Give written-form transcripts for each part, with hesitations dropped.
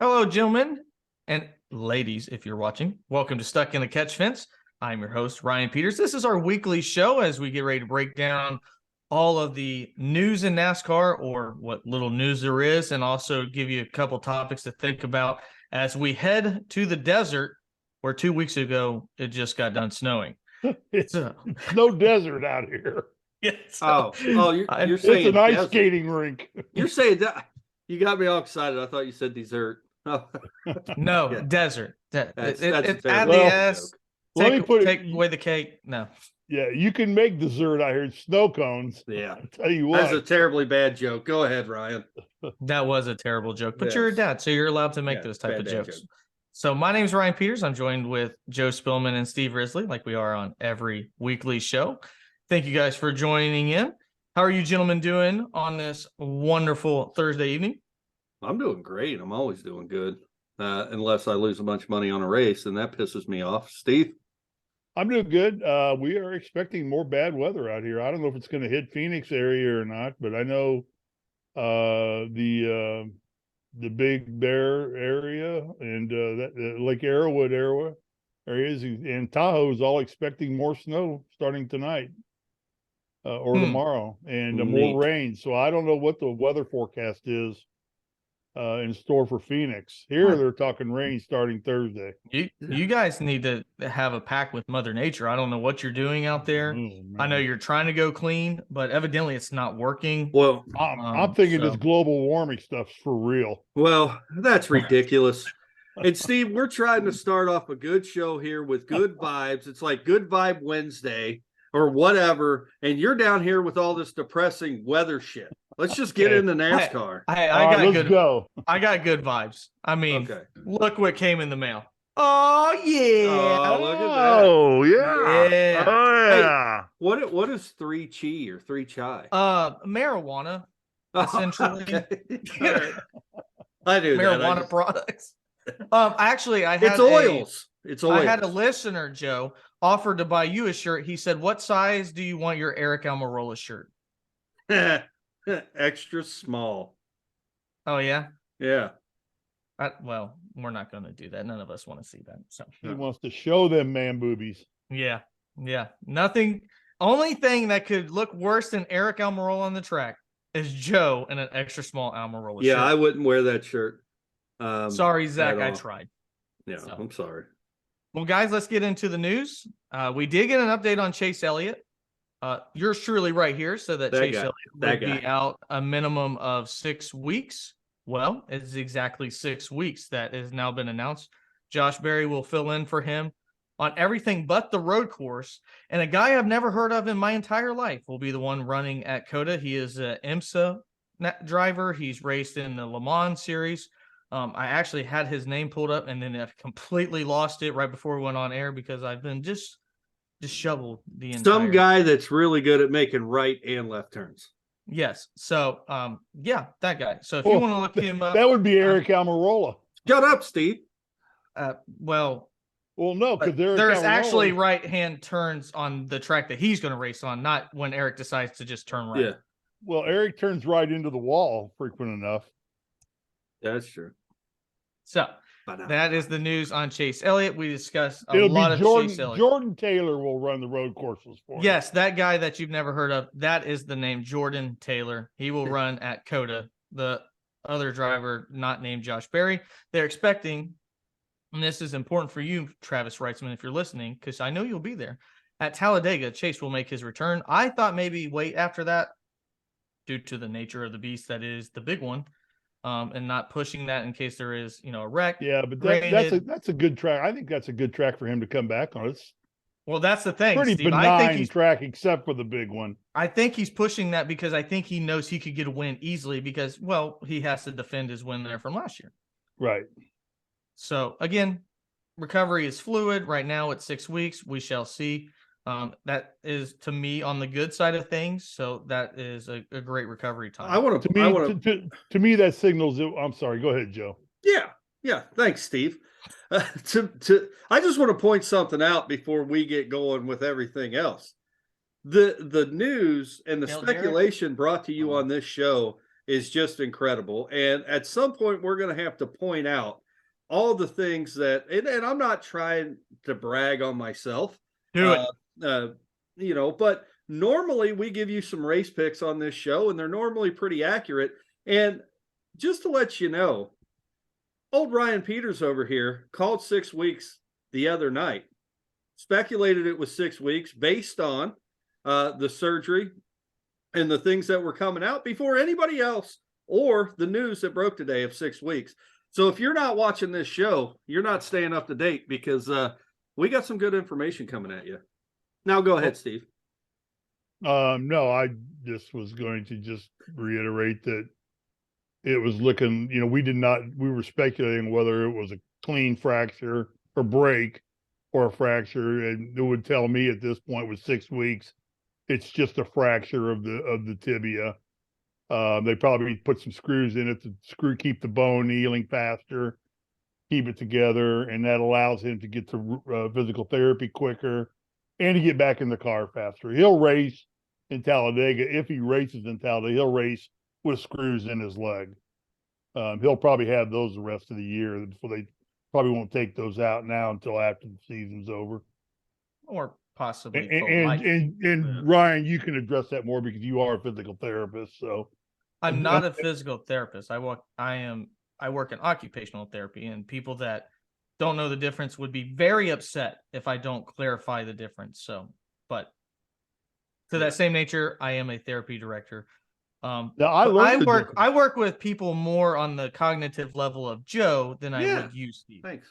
Hello, gentlemen and ladies, if you're watching. Welcome to Stuck in the Catch Fence. I'm your host, Ryan Peters. This is our weekly show as we get ready to break down all of the news in NASCAR, or what little news there is, and also give you a couple topics to think about as we head to the desert, where 2 weeks ago it just got done snowing. It's no desert out here. Yes. You're saying it's an ice desert. skating rink. You're saying that. You got me all excited. I thought you said dessert. No, Yeah. desert. That's It's a add terrible the joke. S. Let me put it. Take away the cake. No. Yeah, you can make dessert out here. Snow cones. Yeah. I'll tell you what. That's a terribly bad joke. Go ahead, Ryan. That was a terrible joke, but Yes. you're a dad, so you're allowed to make Yeah, those type bad of dad jokes. joke. So my name's Ryan Peters. I'm joined with Joe Spillman and Steve Risley, like we are on every weekly show. Thank you guys for joining in. How are you gentlemen doing on this wonderful Thursday evening? I'm doing great. I'm always doing good. Unless I lose a bunch of money on a race, and that pisses me off. Steve? I'm doing good. We are expecting more bad weather out here. I don't know if it's going to hit Phoenix area or not, but I know the Big Bear area and that Lake Arrowwood areas and Tahoe is all expecting more snow starting tonight or tomorrow, and more rain. So I don't know what the weather forecast is in store for Phoenix. Here they're talking rain starting Thursday. You guys need to have a pact with Mother Nature. I don't know what you're doing out there. I know you're trying to go clean, but evidently it's not working. Well, I'm thinking this global warming stuff's for real. Well, that's ridiculous. And Steve, we're trying to start off a good show here with good vibes. It's like Good Vibe Wednesday or whatever, and you're down here with all this depressing weather shit. Let's just get into NASCAR. I got good vibes. I mean, Look what came in the mail. Oh yeah! Oh, look at that! Oh yeah! Yeah. Oh yeah! Hey, what is 3-chi or 3-chai? Marijuana, essentially. All right. I do marijuana products. Actually, I had it's oils. It's oils. I had a listener, Joe, offered to buy you a shirt. He said, "What size do you want your Eric Almirola shirt?" Extra small. Oh yeah. Yeah. Well, we're not going to do that. None of us want to see that. So he wants to show them man boobies. Yeah. Nothing. Only thing that could look worse than Eric Almirola on the track is Joe in an extra small Almirola shirt. Yeah, I wouldn't wear that shirt. Sorry, Zach. I tried. Yeah, so. I'm sorry. Well, guys, let's get into the news. We did get an update on Chase Elliott. Yours truly right here, so that Chase Elliott would be out a minimum of 6 weeks. Well, it's exactly 6 weeks that has now been announced. Josh Berry will fill in for him on everything but the road course. And a guy I've never heard of in my entire life will be the one running at COTA. He is an IMSA driver. He's raced in the Le Mans series. I actually had his name pulled up, and then I've completely lost it right before we went on air because I've been just shoveled the entire. Some guy that's really good at making right and left turns. Yes. So, that guy. So if you want to look him up, that would be Eric Almirola. Shut up, Steve. Well, no, because there's actually right-hand turns on the track that he's going to race on, not when Eric decides to just turn right. Yeah. Well, Eric turns right into the wall frequent enough. That's true. So that is the news on Chase Elliott. We discussed a lot of Chase Elliott. Jordan Taylor will run the road courses for him. Yes, that guy that you've never heard of. That is the name, Jordan Taylor. He will run at COTA. The other driver, not named Josh Berry. They're expecting, and this is important for you, Travis Reitzman, if you're listening, because I know you'll be there. At Talladega, Chase will make his return. I thought maybe wait after that due to the nature of the beast that is the big one. And not pushing that in case there is, a wreck. Yeah, but that's a good track. I think that's a good track for him to come back on. It's that's the thing. Pretty Steve. benign track, except for the big one. I think he's pushing that because I think he knows he could get a win easily because, he has to defend his win there from last year. Right. So again, recovery is fluid. Right now it's 6 weeks. We shall see. That is, to me, on the good side of things. So that is a great recovery time. To me, that signals. I'm sorry. Go ahead, Joe. Yeah. Thanks, Steve. I just want to point something out before we get going with everything else. The news and the speculation brought to you on this show is just incredible. And at some point, we're going to have to point out all the things that, and I'm not trying to brag on myself. Do it. But normally we give you some race picks on this show, and they're normally pretty accurate. And just to let you know, old Ryan Peters over here called 6 weeks the other night, speculated it was 6 weeks based on the surgery and the things that were coming out before anybody else or the news that broke today of 6 weeks. So if you're not watching this show, you're not staying up to date, because we got some good information coming at you. Now go ahead, Steve. No, I just was going to just reiterate that it was looking, we were speculating whether it was a clean fracture or break or a fracture. And it would tell me at this point with 6 weeks, it's just a fracture of the tibia. They probably put some screws in it to keep the bone healing faster, keep it together. And that allows him to get to physical therapy quicker and to get back in the car faster. He'll race in Talladega. If he races in Talladega, he'll race with screws in his leg. He'll probably have those the rest of the year. So they probably won't take those out now until after the season's over. Or possibly. And Ryan, you can address that more because you are a physical therapist. So I'm not a physical therapist. I work in occupational therapy, and people that don't know the difference would be very upset if I don't clarify the difference. So, but to that same nature, I am a therapy director. I work with people more on the cognitive level of Joe than I would you, Steve. Thanks.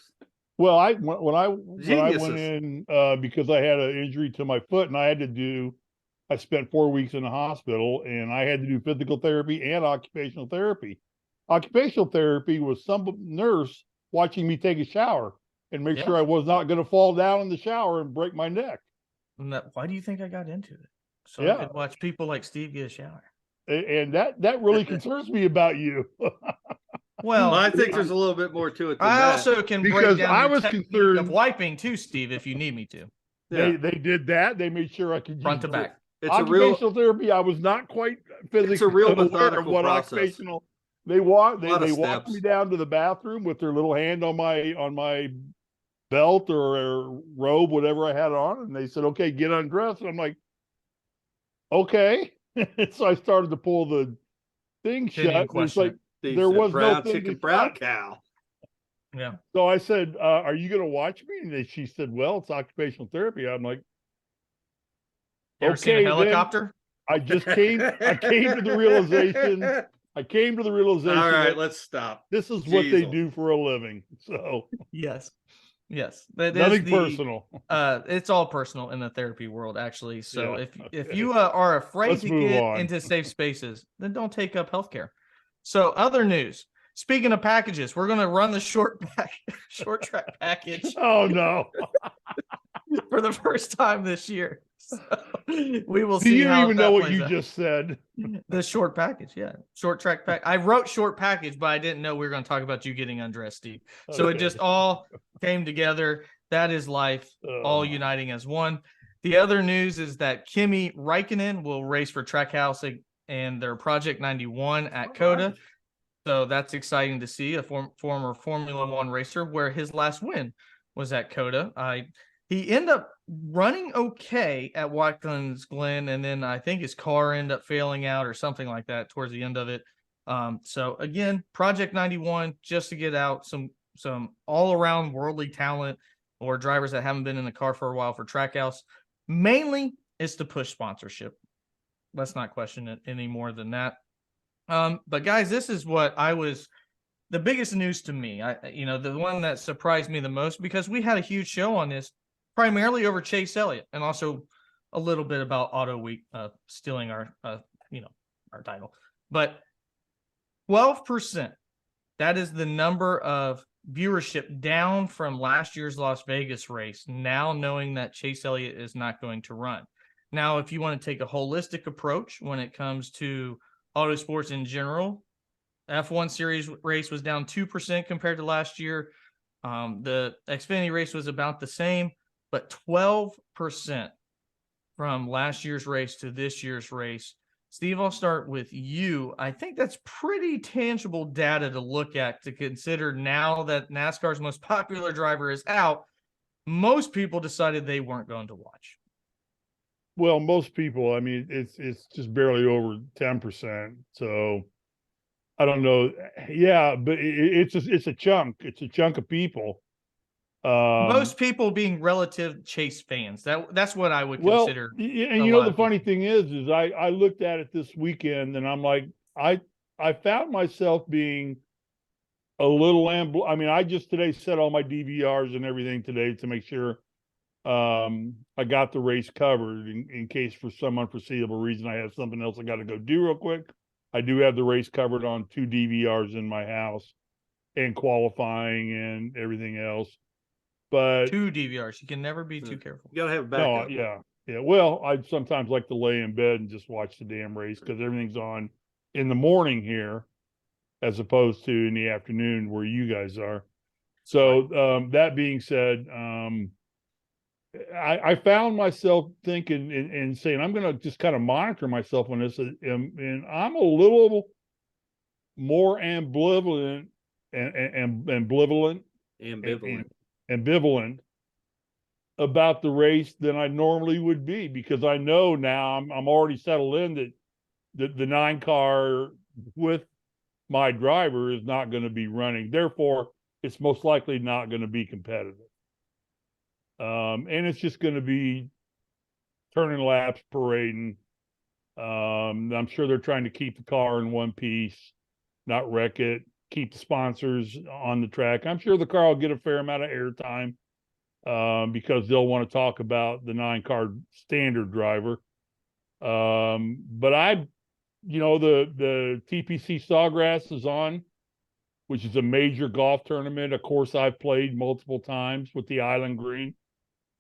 Well, when I went in because I had an injury to my foot, and I spent 4 weeks in the hospital, and I had to do physical therapy and occupational therapy. Occupational therapy was some nurse watching me take a shower and make sure I was not going to fall down in the shower and break my neck. Why do you think I got into it? So I could watch people like Steve get a shower. And that really concerns me about you. Well, I think there's a little bit more to it than I that. also can break down the technique of wiping too, Steve, if you need me to. They did that. They made sure I could front to back. It's occupational therapy. I was not quite physically. It's a real methodical process. Occupational. They walked me down to the bathroom with their little hand on my belt or robe, whatever I had on, and they said, "Okay, get undressed." And I'm like, "Okay." So I started to pull the thing shut. It's like there was no chicken brown cow. Yeah. So I said, "Are you going to watch me?" And she said, "Well, it's occupational therapy." I'm like, "Okay." Seen a helicopter? I came to the realization. All right, let's stop. This is what they do for a living. So yes. Nothing personal. It's all personal in the therapy world, actually. So if you are afraid to get into safe spaces, then don't take up healthcare. So other news. Speaking of packages, we're going to run the short track package. Oh no! For the first time this year. So we will see. Do you even know what you just said? The short package, short track pack. I wrote short package, but I didn't know we were going to talk about you getting undressed, Steve. So it just all came together. That is life, all uniting as one. The other news is that Kimi Räikkönen will race for Trackhouse and their Project 91 at COTA. So that's exciting to see, a former Formula One racer, where his last win was at COTA. He ended up running okay at Watkins Glen, and then I think his car ended up failing out or something like that towards the end of it. So again, Project 91, just to get out some all-around worldly talent or drivers that haven't been in the car for a while for Trackhouse. Mainly, it's to push sponsorship. Let's not question it any more than that. But guys, this is what the biggest news to me. The one that surprised me the most, because we had a huge show on this, primarily over Chase Elliott, and also a little bit about Auto Week stealing our title. But 12%, that is the number of viewership down from last year's Las Vegas race, now knowing that Chase Elliott is not going to run. Now, if you want to take a holistic approach when it comes to auto sports in general, F1 Series race was down 2% compared to last year. The Xfinity race was about the same, but 12% from last year's race to this year's race Steve, I'll start with you. I think that's pretty tangible data to look at to consider now that NASCAR's most popular driver is out. Most people decided they weren't going to watch. Well, most people, I mean, it's just barely over 10%. So I don't know. Yeah, but it's a chunk. It's a chunk of people. Most people being relative Chase fans. That's what I would Well, consider. and the funny thing is I looked at it this weekend and I'm like, I found myself being a little I mean, I just today set all my DVRs and everything today to make sure I got the race covered in case for some unforeseeable reason I have something else I got to go do real quick. I do have the race covered on 2 DVRs in my house and qualifying and everything else. But 2 DVRs, you can never be too careful. You gotta have backup. No, yeah. Well, I sometimes like to lay in bed and just watch the damn race because everything's on in the morning here, as opposed to in the afternoon where you guys are. So that being said, I found myself thinking and saying I'm going to just kind of monitor myself on this, and I'm a little more ambivalent about the race than I normally would be, because I know now I'm already settled in that the 9 car with my driver is not going to be running. Therefore, it's most likely not going to be competitive. And it's just going to be turning laps, parading. I'm sure they're trying to keep the car in one piece, not wreck it, keep the sponsors on the track. I'm sure the car will get a fair amount of airtime because they'll want to talk about the 9 car standard driver. But the TPC Sawgrass is on, which is a major golf tournament. Of course, I've played multiple times with the Island Green.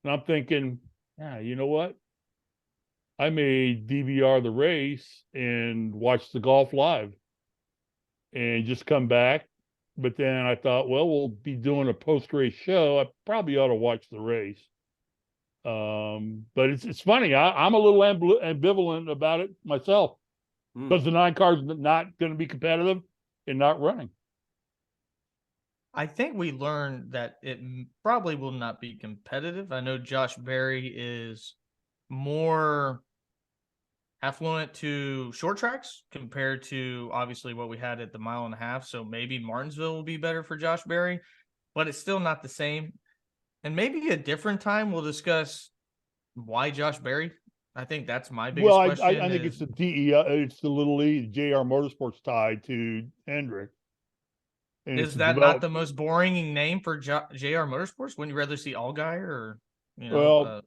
And I'm thinking, you know what? I may DVR the race and watch the golf live and just come back. But then I thought, well, we'll be doing a post-race show. I probably ought to watch the race. But it's funny. I'm a little ambivalent about it myself because the 9 car's not going to be competitive and not running. I think we learned that it probably will not be competitive. I know Josh Berry is more affluent to short tracks compared to obviously what we had at the 1.5 miles. So maybe Martinsville will be better for Josh Berry, but it's still not the same. And maybe a different time we'll discuss why Josh Berry. I think that's my biggest question. I think it's the DEI, it's the Little League, JR Motorsports tied to Hendrick. And is that not the most boring name for JR Motorsports? Wouldn't you rather see Allgaier or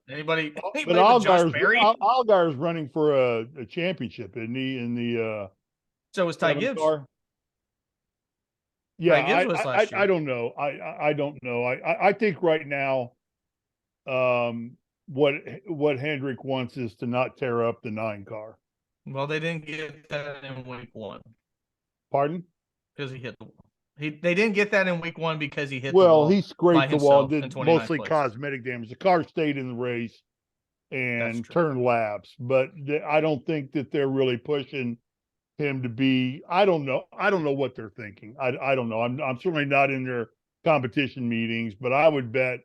anybody? But Allgaier's running for a championship, isn't he? In the so was Ty Gibbs. Car? Yeah, Ty Gibbs was last year. I don't know. I don't know. I think right now, what Hendrick wants is to not tear up the 9 car. Well, they didn't get that in week 1. Pardon? Because he hit the wall. They didn't get that in week 1 because he hit the wall. Well, he scraped the wall, did mostly cosmetic damage. The car stayed in the race and turned laps, but I don't think that they're really pushing him to be. I don't know what they're thinking. I don't know. I'm certainly not in their competition meetings, but I would bet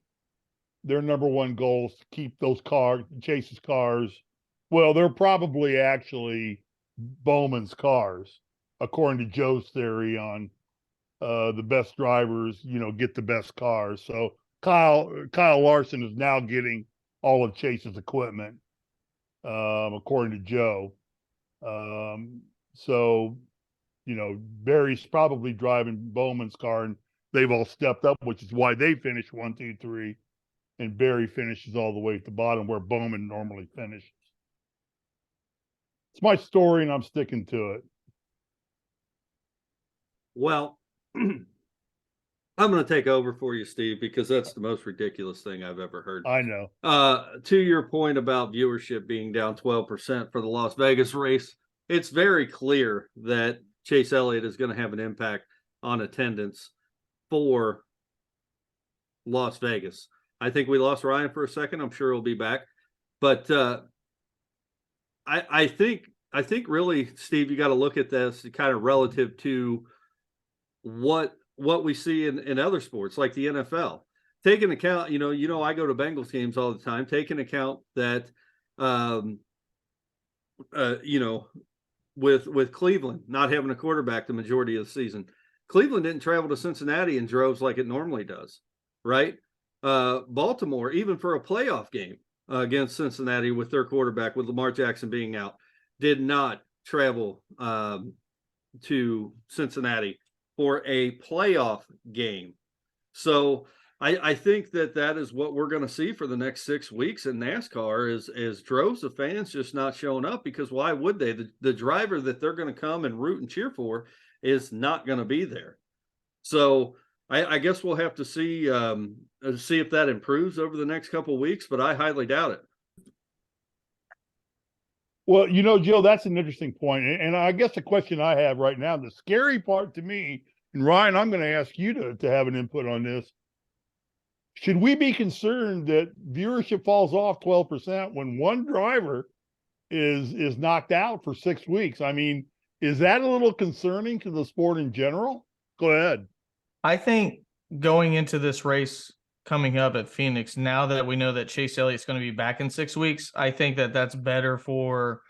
their number one goal is to keep those Chase's cars. Well, they're probably actually Bowman's cars, according to Joe's theory on the best drivers, get the best cars. So Kyle Larson is now getting all of Chase's equipment, according to Joe. So, Barry's probably driving Bowman's car, and they've all stepped up, which is why they finished 1, 2, 3, and Barry finishes all the way at the bottom where Bowman normally finishes. It's my story, and I'm sticking to it. Well, I'm going to take over for you, Steve, because that's the most ridiculous thing I've ever heard. I know. To your point about viewership being down 12% for the Las Vegas race, it's very clear that Chase Elliott is going to have an impact on attendance for Las Vegas. I think we lost Ryan for a second. I'm sure he'll be back. But I think I think really, Steve, you got to look at this kind of relative to what we see in other sports like the NFL. Take into account, I go to Bengals games all the time. Take into account that, with Cleveland not having a quarterback the majority of the season, Cleveland didn't travel to Cincinnati in droves like it normally does, right? Baltimore, even for a playoff game against Cincinnati with their quarterback, with Lamar Jackson being out, did not travel to Cincinnati for a playoff game. So I think that is what we're going to see for the next 6 weeks in NASCAR is droves of fans just not showing up, because why would they? The driver that they're going to come and root and cheer for is not going to be there. So I guess we'll have to see if that improves over the next couple of weeks, but I highly doubt it. Well, Joe, that's an interesting point. And I guess the question I have right now, the scary part to me, and Ryan, I'm going to ask you to have an input on this. Should we be concerned that viewership falls off 12% when one driver is knocked out for 6 weeks? I mean, is that a little concerning to the sport in general? Go ahead. I think going into this race coming up at Phoenix, now that we know that Chase Elliott's going to be back in 6 weeks, I think that that's better for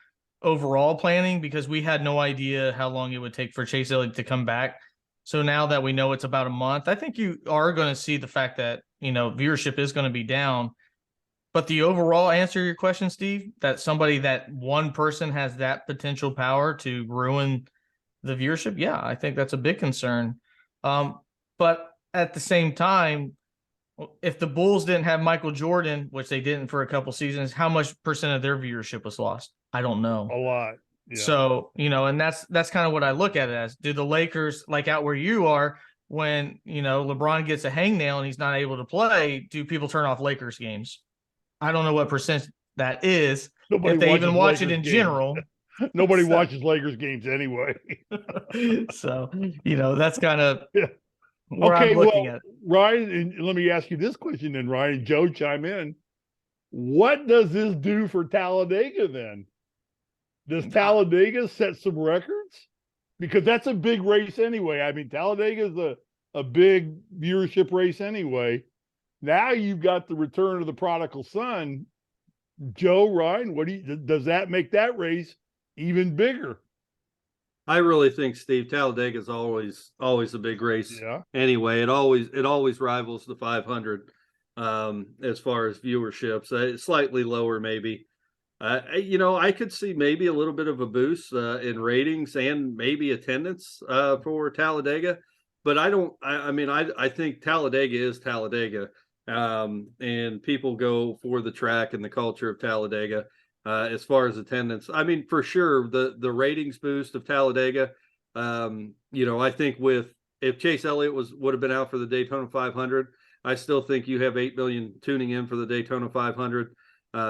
overall planning, because we had no idea how long it would take for Chase Elliott to come back. So now that we know it's about a month, I think you are going to see the fact that, viewership is going to be down. But the overall answer to your question, Steve, that one person has that potential power to ruin the viewership, yeah, I think that's a big concern. But at the same time, if the Bulls didn't have Michael Jordan, which they didn't for a couple seasons, how much percent of their viewership was lost? I don't know. A lot. Yeah. So, and that's kind of what I look at it as. Do the Lakers, like out where you are, when, LeBron gets a hangnail and he's not able to play, do people turn off Lakers games? I don't know what percent that is. If they even watch it in general. Nobody watches Lakers games anyway. So, that's kind of where I'm looking at. Ryan, and let me ask you this question then, Ryan. Joe, chime in. What does this do for Talladega then? Does Talladega set some records? Because that's a big race anyway. I mean, Talladega is a big viewership race anyway. Now you've got the return of the prodigal son. Joe, Ryan, does that make that race even bigger? I really think, Steve, Talladega is always a big race. Yeah. Anyway, it always rivals the 500 as far as viewership. Slightly lower, maybe. I could see maybe a little bit of a boost in ratings and maybe attendance for Talladega, but I think Talladega is Talladega, and people go for the track and the culture of Talladega. As far as attendance, I mean, for sure, the ratings boost of Talladega. I think if Chase Elliott would have been out for the Daytona 500, I still think you have 8 million tuning in for the Daytona 500.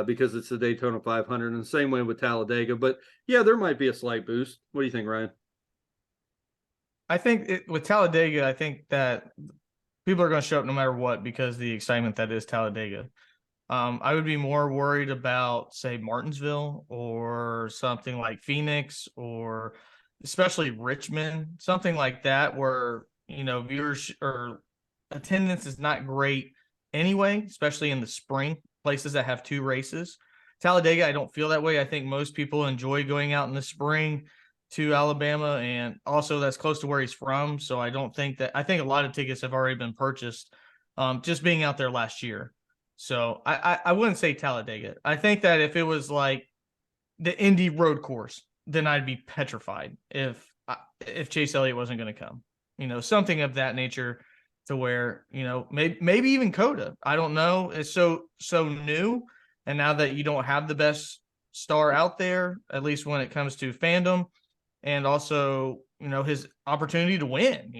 Because it's the Daytona 500, and the same way with Talladega. But yeah, there might be a slight boost. What do you think, Ryan? I think with Talladega, I think that people are going to show up no matter what, because the excitement that is Talladega. I would be more worried about, say, Martinsville or something like Phoenix, or especially Richmond, something like that, where, viewers or attendance is not great anyway, especially in the spring. Places that have 2 races. Talladega, I don't feel that way. I think most people enjoy going out in the spring to Alabama, and also that's close to where he's from. So I think a lot of tickets have already been purchased just being out there last year. So I wouldn't say Talladega. I think that if it was like the Indy road course, then I'd be petrified if Chase Elliott wasn't going to come. Something of that nature. To where, maybe even Coda. I don't know. It's so new. And now that you don't have the best star out there, at least when it comes to fandom, and also, his opportunity to win.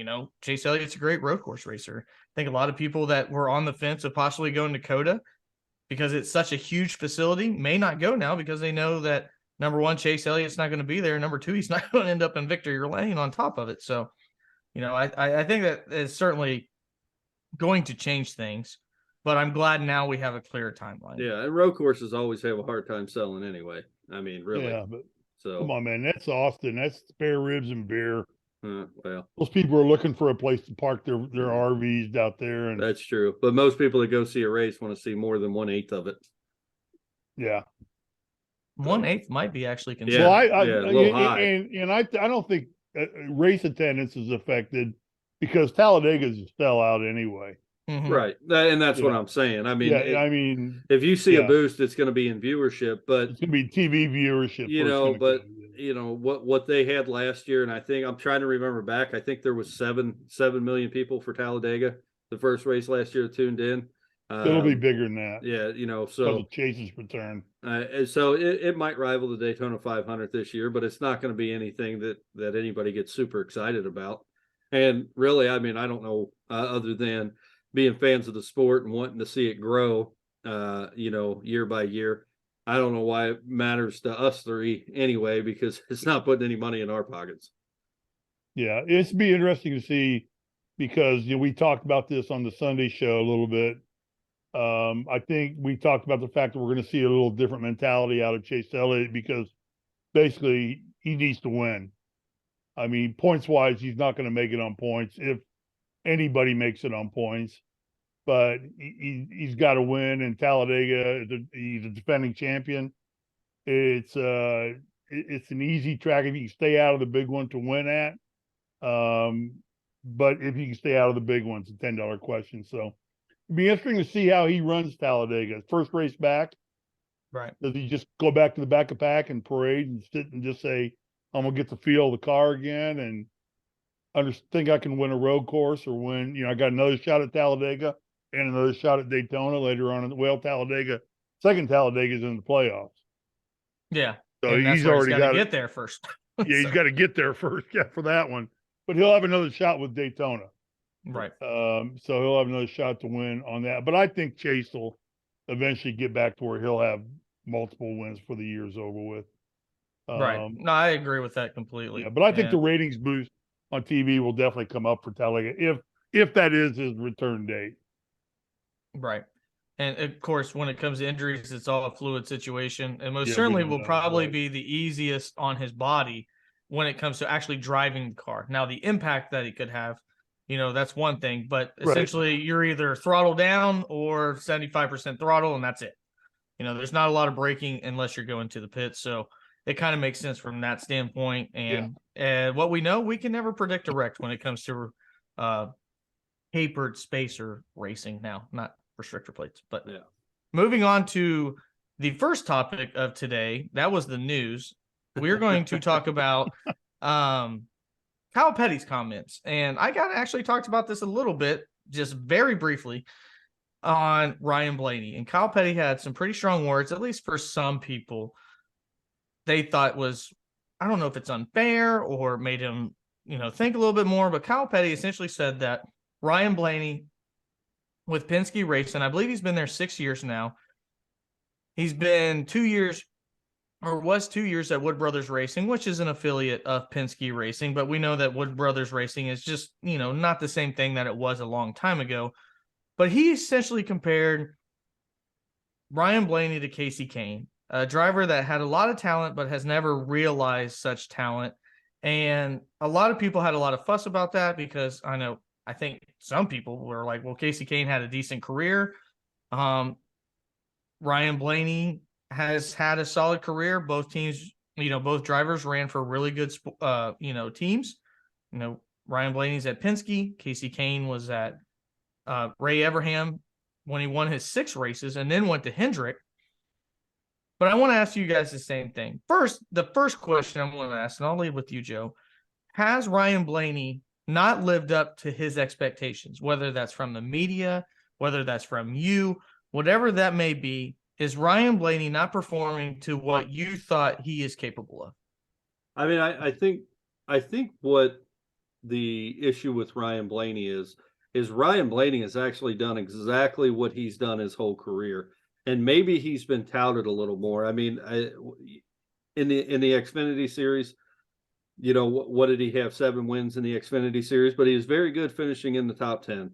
Chase Elliott's a great road course racer. I think a lot of people that were on the fence of possibly going to Coda, because it's such a huge facility, may not go now, because they know that, number one, Chase Elliott's not going to be there. Number two, he's not going to end up in victory lane on top of it. So, I think that is certainly going to change things, but I'm glad now we have a clear timeline. Yeah, and road courses always have a hard time selling anyway. I mean, really. Yeah, but So come on, man, that's Austin. That's spare ribs and beer. Well, those people are looking for a place to park their RVs out there, and that's true. But most people that go see a race want to see more than 1/8 of it. yeah, 1/8 might be actually considered. well, a little high. And I don't think race attendance is affected because Talladega is a sellout anyway. Mm-hmm. Right. And that's what I'm saying. I mean, I mean, if you see a boost, it's going to be in viewership, but it's going to be TV viewership. You know, but you know what they had last year, and I think I'm trying to remember back. I think there was 7 million people for Talladega, the first race last year, tuned in. It'll be bigger than that. Yeah, you know, so Chase's return. So it might rival the Daytona 500 this year, but it's not going to be anything that anybody gets super excited about. And really, I mean, I don't know other than being fans of the sport and wanting to see it grow, you know, year by year. I don't know why it matters to us three anyway, because it's not putting any money in our pockets. Yeah, it's be interesting to see because we talked about this on the Sunday show a little bit. I think we talked about the fact that we're going to see a little different mentality out of Chase Elliott because basically he needs to win. I mean, points wise, he's not going to make it on points if anybody makes it on points, but he's got to win. And Talladega, he's a defending champion. It's an easy track if you can stay out of the big one to win at. But if you can stay out of the big one, it's a $10 question. So it'd be interesting to see how he runs Talladega. First race back. Right. Does he just go back to the back of pack and parade and sit and just say, I'm going to get the feel of the car again and think I can win a road course or win, I got another shot at Talladega and another shot at Daytona later on. Second Talladega is in the playoffs. Yeah. So and he's already got to get there first. Yeah, he's got to get there first. Yeah, for that one. But he'll have another shot with Daytona. Right. So he'll have another shot to win on that. But I think Chase will eventually get back to where he'll have multiple wins for the year's over with. Right. No, I agree with that completely. Yeah, but I think the ratings boost on TV will definitely come up for Talladega if that is his return date. Right. And of course, when it comes to injuries, it's all a fluid situation, and most certainly will probably be the easiest on his body when it comes to actually driving the car. Now, the impact that he could have, that's one thing, but essentially you're either throttle down or 75% throttle, and that's it. There's not a lot of braking unless you're going to the pits. So it kind of makes sense from that standpoint. And what we know, we can never predict a wreck when it comes to tapered spacer racing now, not restrictor plates. But moving on to the first topic of today, that was the news. We're going to talk about Kyle Petty's comments. And I actually talked about this a little bit, just very briefly, on Ryan Blaney. And Kyle Petty had some pretty strong words, at least for some people. They thought was, I don't know if it's unfair or made him, think a little bit more. But Kyle Petty essentially said that Ryan Blaney with Penske Racing, I believe he's been there 6 years now. He's been 2 years or was 2 years at Wood Brothers Racing, which is an affiliate of Penske Racing. But we know that Wood Brothers Racing is just, not the same thing that it was a long time ago. But he essentially compared Ryan Blaney to Casey Kane, a driver that had a lot of talent but has never realized such talent. And a lot of people had a lot of fuss about that because I think some people were like, well, Casey Kane had a decent career. Ryan Blaney has had a solid career. Both teams, both drivers ran for really good, teams. Ryan Blaney's at Penske. Casey Kane was at Ray Everham when he won his 6 races and then went to Hendrick. But I want to ask you guys the same thing. The first question I'm going to ask, and I'll lead with you, Joe. Has Ryan Blaney not lived up to his expectations, whether that's from the media, whether that's from you, whatever that may be? Is Ryan Blaney not performing to what you thought he is capable of? I mean, I think what the issue with Ryan Blaney is Ryan Blaney has actually done exactly what he's done his whole career. And maybe he's been touted a little more. I mean, in the Xfinity Series, what did he have? 7 wins in the Xfinity Series, but he is very good finishing in the top 10.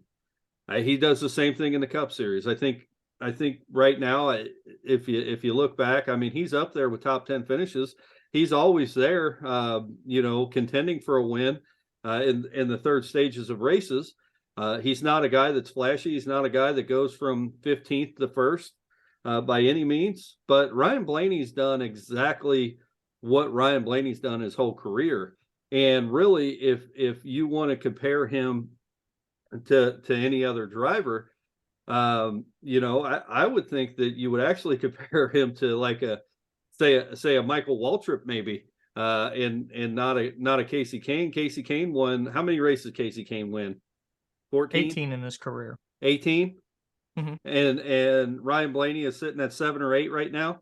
He does the same thing in the Cup Series. I think right now, if you look back, I mean, he's up there with top 10 finishes. he's always there, contending for a win in the third stages of races. He's not a guy that's flashy. He's not a guy that goes from 15th to first by any means. But Ryan Blaney's done exactly what Ryan Blaney's done his whole career. And really, if you want to compare him to any other driver, I would think that you would actually compare him to like say a Michael Waltrip maybe, and not a Casey Kane. Casey Kane won, how many races Casey Kane win? 14? 18 in his career. 18? Mm-hmm. And Ryan Blaney is sitting at 7 or 8 right now.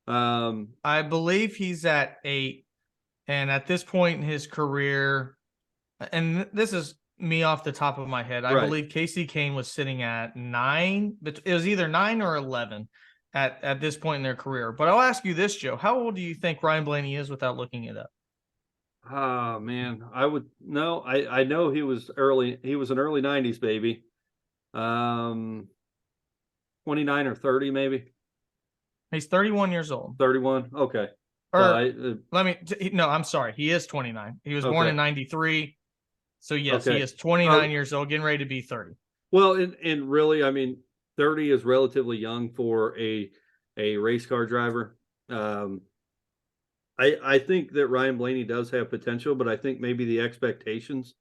I believe he's at 8. And at this point in his career, and this is me off the top of my head, I believe Casey Kane was sitting at 9, but it was either 9 or 11 at this point in their career. But I'll ask you this, Joe. How old do you think Ryan Blaney is without looking it up? Oh man, I know he was early. He was an early 90s baby. 29 or 30 maybe. He's 31 years old. 31. Okay. I'm sorry. He is 29. He was born in 93. So yes, he is 29 years old, getting ready to be 30. Well, and really, I mean, 30 is relatively young for a race car driver. I think that Ryan Blaney does have potential, but I think maybe the expectations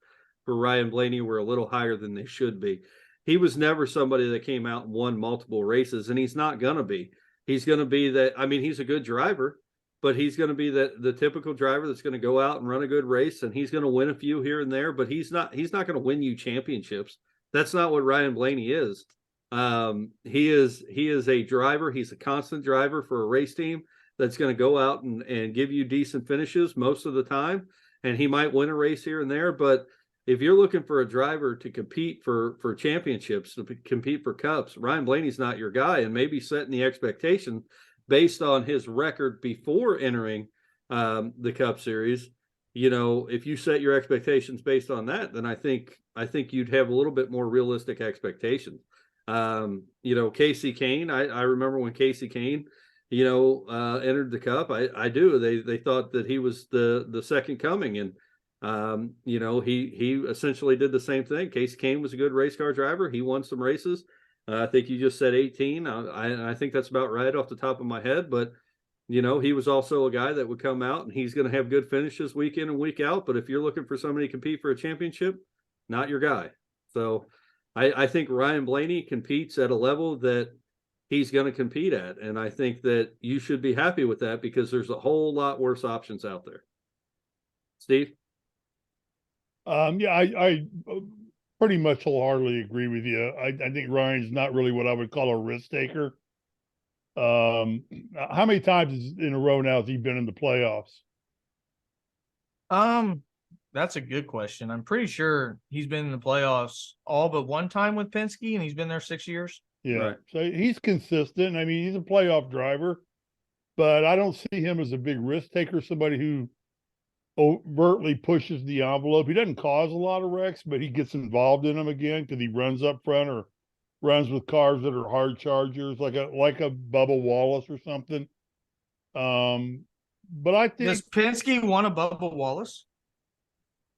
for Ryan Blaney were a little higher than they should be. He was never somebody that came out and won multiple races, and he's not going to be. He's going to be that. I mean, he's a good driver, but he's going to be the typical driver that's going to go out and run a good race, and he's going to win a few here and there, but he's not going to win you championships. That's not what Ryan Blaney is. He is a driver. He's a constant driver for a race team that's going to go out and give you decent finishes most of the time. And he might win a race here and there, but if you're looking for a driver to compete for championships, to compete for cups, Ryan Blaney's not your guy, and maybe setting the expectation based on his record before entering the Cup Series. If you set your expectations based on that, then I think you'd have a little bit more realistic expectations. Casey Kane, I remember when Casey Kane, entered the Cup. I do. They thought that he was the second coming, and he essentially did the same thing. Casey Kane was a good race car driver. He won some races. I think you just said 18. I think that's about right off the top of my head. But, he was also a guy that would come out and he's going to have good finishes week in and week out. But if you're looking for somebody to compete for a championship, not your guy. So I think Ryan Blaney competes at a level that he's going to compete at. And I think that you should be happy with that because there's a whole lot worse options out there. Steve? I pretty much wholeheartedly agree with you. I think Ryan's not really what I would call a risk taker. How many times in a row now has he been in the playoffs? That's a good question. I'm pretty sure he's been in the playoffs all but one time with Penske, and he's been there 6 years. Yeah, right. So he's consistent. I mean, he's a playoff driver, but I don't see him as a big risk taker, somebody who overtly pushes the envelope. He doesn't cause a lot of wrecks, but he gets involved in them again because he runs up front or runs with cars that are hard chargers, like a Bubba Wallace or something. But I think, does Penske want a Bubba Wallace?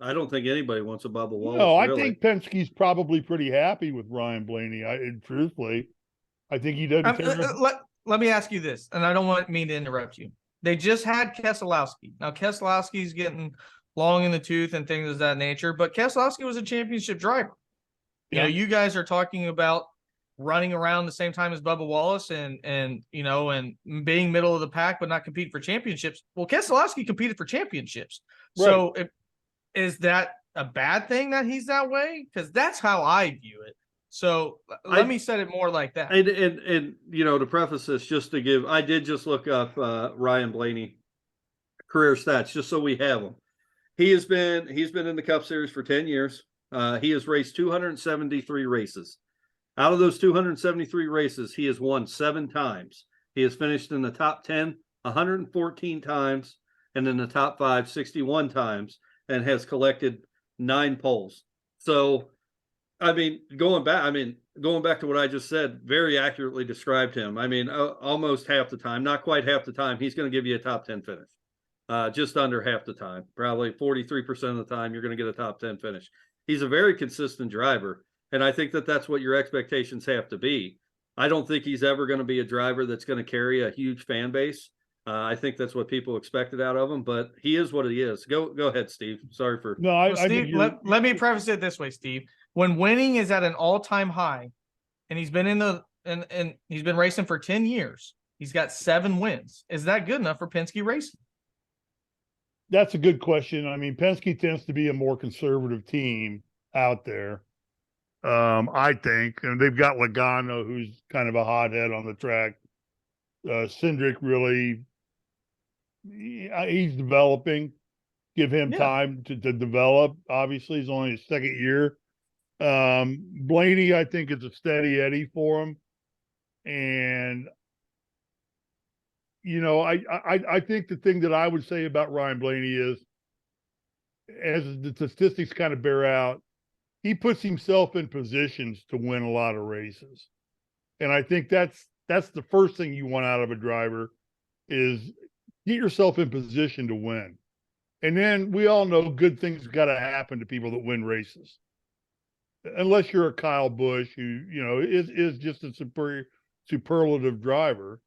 I don't think anybody wants a Bubba Wallace. No, I really. think Penske's probably pretty happy with Ryan Blaney. Truthfully, I think he doesn't. Let me ask you this, and I don't mean to interrupt you. They just had Keselowski. Now, Keselowski's getting long in the tooth and things of that nature, but Keselowski was a championship driver. Yeah. You guys are talking about running around the same time as Bubba Wallace and being middle of the pack, but not compete for championships. Well, Keselowski competed for championships. Right. So is that a bad thing that he's that way? Because that's how I view it. So let me set it more like that. And to preface this, I did just look up Ryan Blaney career stats just so we have them. He's been in the Cup Series for 10 years. He has raced 273 races. Out of those 273 races, he has won 7 times. He has finished in the top 10 114 times and in the top 5 61 times and has collected 9 poles. So going back to what I just said, very accurately described him. Almost half the time, not quite half the time, he's going to give you a top 10 finish. just under half the time. Probably 43% of the time you're going to get a top 10 finish. He's a very consistent driver, and I think that that's what your expectations have to be. I don't think he's ever going to be a driver that's going to carry a huge fan base. I think that's what people expected out of him, but he is what he is. Go ahead, Steve. Sorry for no. Well, Steve, let me preface it this way, Steve. When winning is at an all-time high, and he's been and he's been racing for 10 years, he's got 7 wins. Is that good enough for Penske Racing? That's a good question. I mean, Penske tends to be a more conservative team out there. I think, and they've got Logano, who's kind of a hothead on the track. Cindric really, he's developing. Give him time to develop. Obviously, he's only his second year. Blaney, I think, is a steady Eddie for him. And, you know, I think the thing that I would say about Ryan Blaney is, as the statistics kind of bear out, he puts himself in positions to win a lot of races. And I think that's the first thing you want out of a driver, is get yourself in position to win. And then we all know good things got to happen to people that win races. Unless you're a Kyle Busch, who, you know, is just a superlative driver.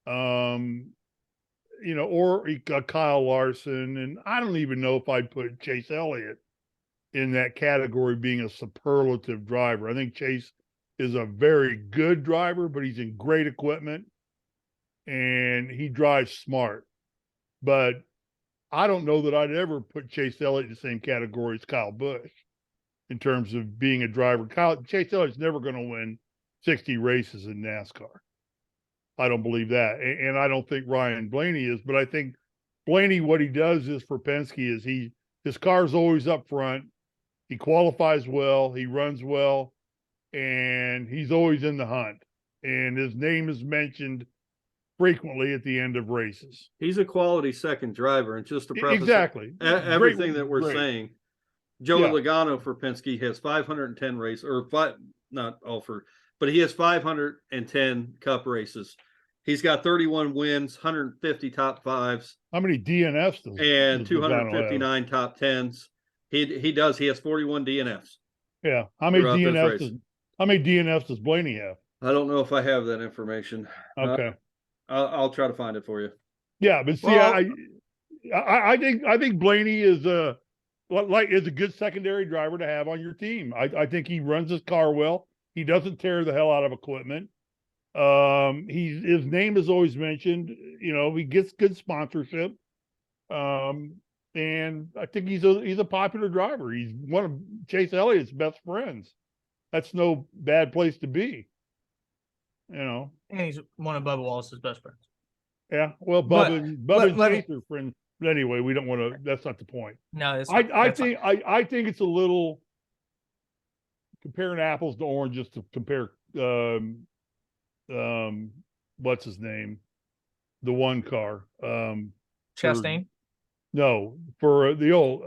You know, or a Kyle Larson. And I don't even know if I'd put Chase Elliott in that category, being a superlative driver. I think Chase is a very good driver, but he's in great equipment and he drives smart. But I don't know that I'd ever put Chase Elliott in the same category as Kyle Busch in terms of being a driver. Chase Elliott's never going to win 60 races in NASCAR. I don't believe that. And I don't think Ryan Blaney is, but I think Blaney, what he does is for Penske is his car's always up front. He qualifies well, he runs well, and he's always in the hunt. And his name is mentioned frequently at the end of races. He's a quality second driver. And just to preface everything that we're saying, Joey Logano for Penske has 510 races, or not all for, but he has 510 Cup races. He's got 31 wins, 150 top 5s. How many DNFs does and 259 top 10s. He does. He has 41 DNFs. Yeah. How many DNFs does Blaney have? I don't know if I have that information. Okay. I'll try to find it for you. Yeah, but see, I think Blaney is a good secondary driver to have on your team. I think he runs his car well. He doesn't tear the hell out of equipment. His name is always mentioned. You know, he gets good sponsorship. And I think he's a popular driver. He's one of Chase Elliott's best friends. That's no bad place to be. You know. And he's one of Bubba Wallace's best friends. Yeah. Well, Bubba and Chase are friends. But anyway, we don't want to. That's not the point. No, I think it's a little comparing apples to oranges to compare. What's his name? The one car. Chastain. No, for the old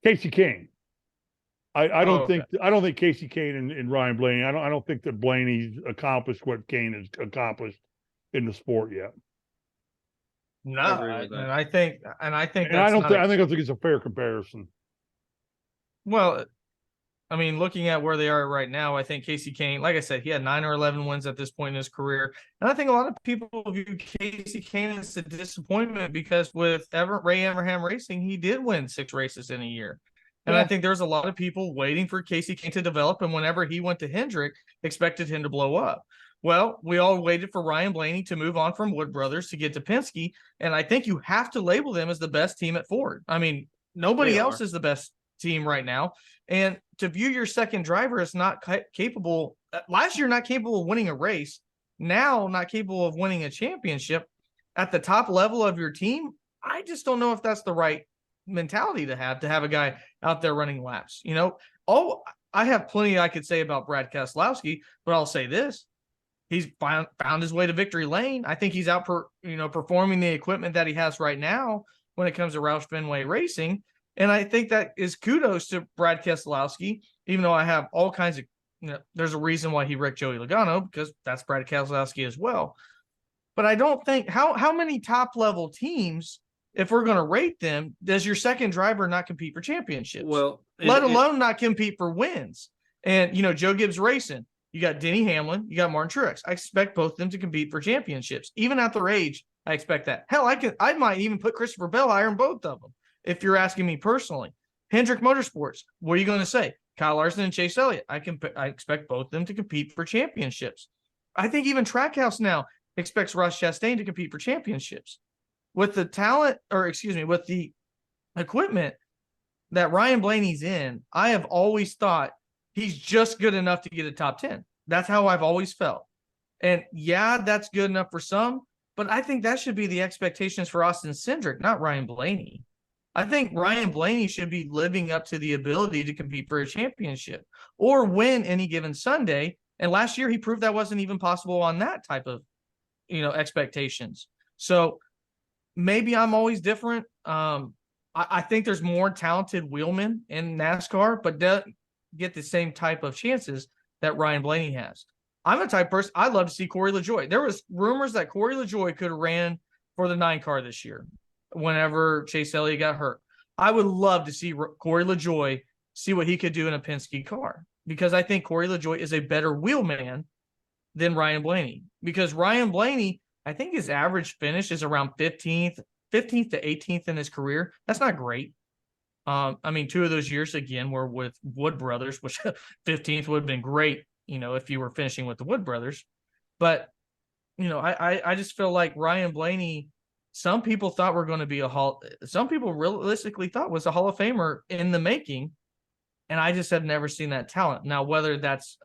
Casey Kane. I don't think Casey Kane and Ryan Blaney. I don't think that Blaney's accomplished what Kane has accomplished in the sport yet. No, I think I think it's a fair comparison. Well, I mean, looking at where they are right now, I think Casey Kane, like I said, he had 9 or 11 wins at this point in his career. And I think a lot of people view Casey Kane as a disappointment because with Ray Abraham Racing, he did win 6 races in a year. And I think there's a lot of people waiting for Casey Kane to develop. And whenever he went to Hendrick, expected him to blow up. Well, we all waited for Ryan Blaney to move on from Wood Brothers to get to Penske. And I think you have to label them as the best team at Ford. I mean, nobody else is the best team right now. And to view your second driver as not capable, last year not capable of winning a race, now not capable of winning a championship at the top level of your team, I just don't know if that's the right mentality to have a guy out there running laps. You know, I have plenty I could say about Brad Keselowski, but I'll say this. He's found his way to victory lane. I think he's performing the equipment that he has right now when it comes to Roush Fenway Racing. And I think that is kudos to Brad Keselowski, even though I have all kinds of, there's a reason why he wrecked Joey Logano, because that's Brad Keselowski as well. But I don't think, how many top level teams if we're going to rate them, does your second driver not compete for championships? Well, let alone not compete for wins. And, Joe Gibbs Racing, you got Denny Hamlin, you got Martin Truex. I expect both of them to compete for championships. Even at their age, I expect that. Hell, I might even put Christopher Bell higher in both of them, if you're asking me personally. Hendrick Motorsports, what are you going to say? Kyle Larson and Chase Elliott. I expect both of them to compete for championships. I think even Trackhouse now expects Ross Chastain to compete for championships. With the talent, with the equipment that Ryan Blaney's in, I have always thought he's just good enough to get a top 10. That's how I've always felt. And yeah, that's good enough for some, but I think that should be the expectations for Austin Cindric, not Ryan Blaney. I think Ryan Blaney should be living up to the ability to compete for a championship or win any given Sunday. And last year he proved that wasn't even possible on that type of, expectations. So maybe I'm always different. I think there's more talented wheelmen in NASCAR, but don't get the same type of chances that Ryan Blaney has. I'm a type of person, I'd love to see Corey LaJoie. There was rumors that Corey LaJoie could have ran for the 9 car this year whenever Chase Elliott got hurt. I would love to see Corey LaJoie see what he could do in a Penske car, because I think Corey LaJoie is a better wheelman than Ryan Blaney. Because Ryan Blaney, I think his average finish is around 15th to 18th in his career. That's not great. 2 of those years, again, were with Wood Brothers, which 15th would have been great, if you were finishing with the Wood Brothers. But, I just feel like Ryan Blaney, some people thought were going to be some people realistically thought was a Hall of Famer in the making. And I just have never seen that talent. Now, whether that's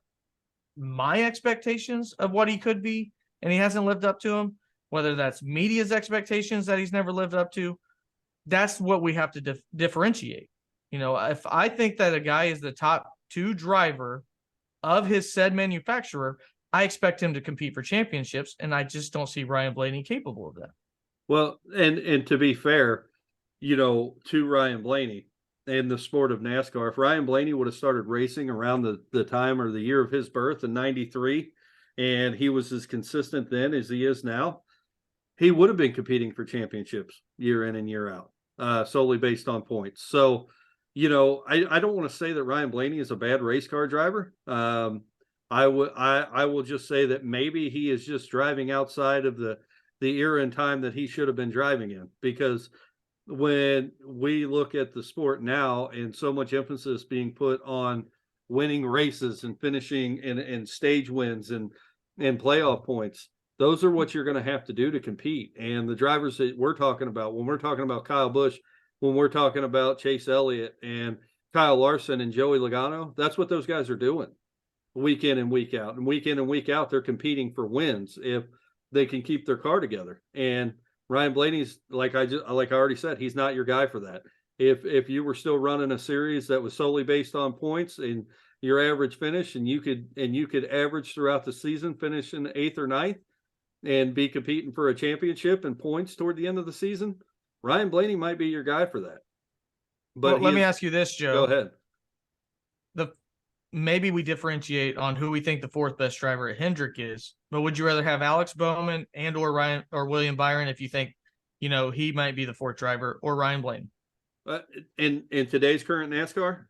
my expectations of what he could be and he hasn't lived up to them, whether that's media's expectations that he's never lived up to, that's what we have to differentiate. If I think that a guy is the top 2 driver of his said manufacturer, I expect him to compete for championships, and I just don't see Ryan Blaney capable of that. Well, and to be fair, to Ryan Blaney in the sport of NASCAR, if Ryan Blaney would have started racing around the time or the year of his birth in 93, and he was as consistent then as he is now, he would have been competing for championships year in and year out, solely based on points. So, I don't want to say that Ryan Blaney is a bad race car driver. I will just say that maybe he is just driving outside of the era and time that he should have been driving in, because when we look at the sport now and so much emphasis being put on winning races and finishing and stage wins and playoff points, those are what you're going to have to do to compete. And the drivers that we're talking about, when we're talking about Kyle Busch, when we're talking about Chase Elliott and Kyle Larson and Joey Logano, that's what those guys are doing week in and week out. And week in and week out, they're competing for wins if they can keep their car together. And Ryan Blaney's, like I already said, he's not your guy for that. If you were still running a series that was solely based on points and your average finish, and you could average throughout the season, finish in the 8th or 9th, and be competing for a championship and points toward the end of the season, Ryan Blaney might be your guy for that. But let me ask you this, Joe. Go ahead. Maybe we differentiate on who we think the 4th best driver at Hendrick is, but would you rather have Alex Bowman and or Ryan or William Byron if you think, he might be the 4th driver, or Ryan Blaney? In today's current NASCAR?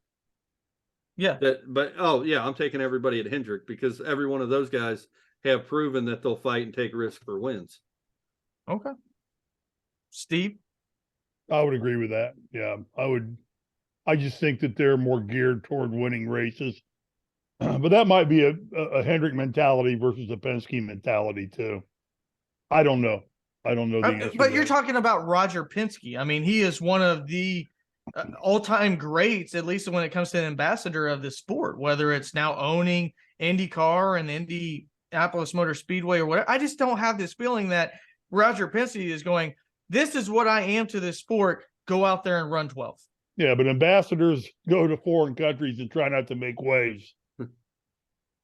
Yeah. I'm taking everybody at Hendrick, because every one of those guys have proven that they'll fight and take risks for wins. Okay. Steve? I would agree with that. Yeah, I just think that they're more geared toward winning races. But that might be a Hendrick mentality versus a Penske mentality too. I don't know. But you're talking about Roger Penske. He is one of the all-time greats, at least when it comes to an ambassador of the sport, whether it's now owning IndyCar and Indianapolis Motor Speedway or whatever. I just don't have this feeling that Roger Penske is going, this is what I am to this sport, go out there and run 12th. Yeah, but ambassadors go to foreign countries and try not to make waves.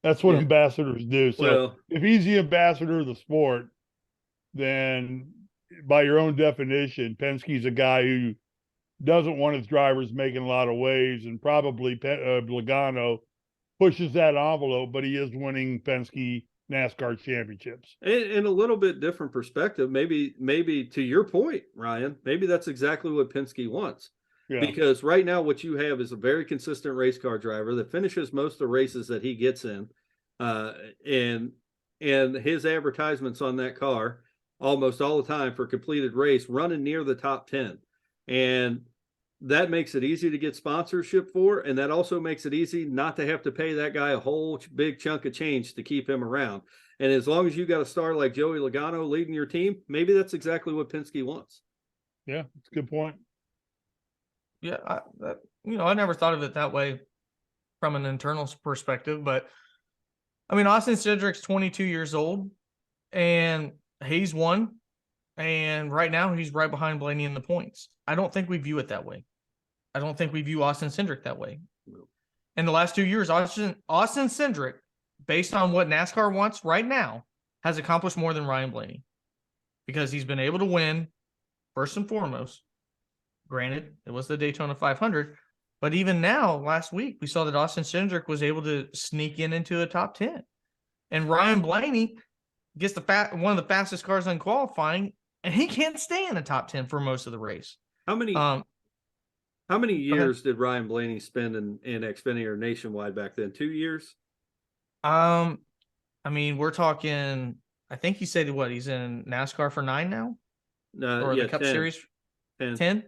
That's what ambassadors do. So if he's the ambassador of the sport, then by your own definition, Penske's a guy who doesn't want his drivers making a lot of waves, and probably Logano pushes that envelope, but he is winning Penske NASCAR championships. In a little bit different perspective, maybe to your point, Ryan, maybe that's exactly what Penske wants. Yeah. Because right now what you have is a very consistent race car driver that finishes most of the races that he gets in. And his advertisements on that car almost all the time for completed race running near the top 10. And that makes it easy to get sponsorship for. And that also makes it easy not to have to pay that guy a whole big chunk of change to keep him around. And as long as you got a star like Joey Logano leading your team, maybe that's exactly what Penske wants. Yeah, that's a good point. Yeah, I never thought of it that way from an internal perspective, but I mean, Austin Cindric's 22 years old and he's won. And right now he's right behind Blaney in the points. I don't think we view it that way. I don't think we view Austin Cindric that way. In the last 2 years, Austin Cindric, based on what NASCAR wants right now, has accomplished more than Ryan Blaney because he's been able to win first and foremost. Granted, it was the Daytona 500, but even now, last week, we saw that Austin Cindric was able to sneak into a top 10. And Ryan Blaney gets one of the fastest cars in qualifying, and he can't stay in the top 10 for most of the race. How many years did Ryan Blaney spend in Xfinity or Nationwide back then? 2 years? I mean, we're talking, I think he said he's in NASCAR for 9 now? Or the Cup 10. Series? 10?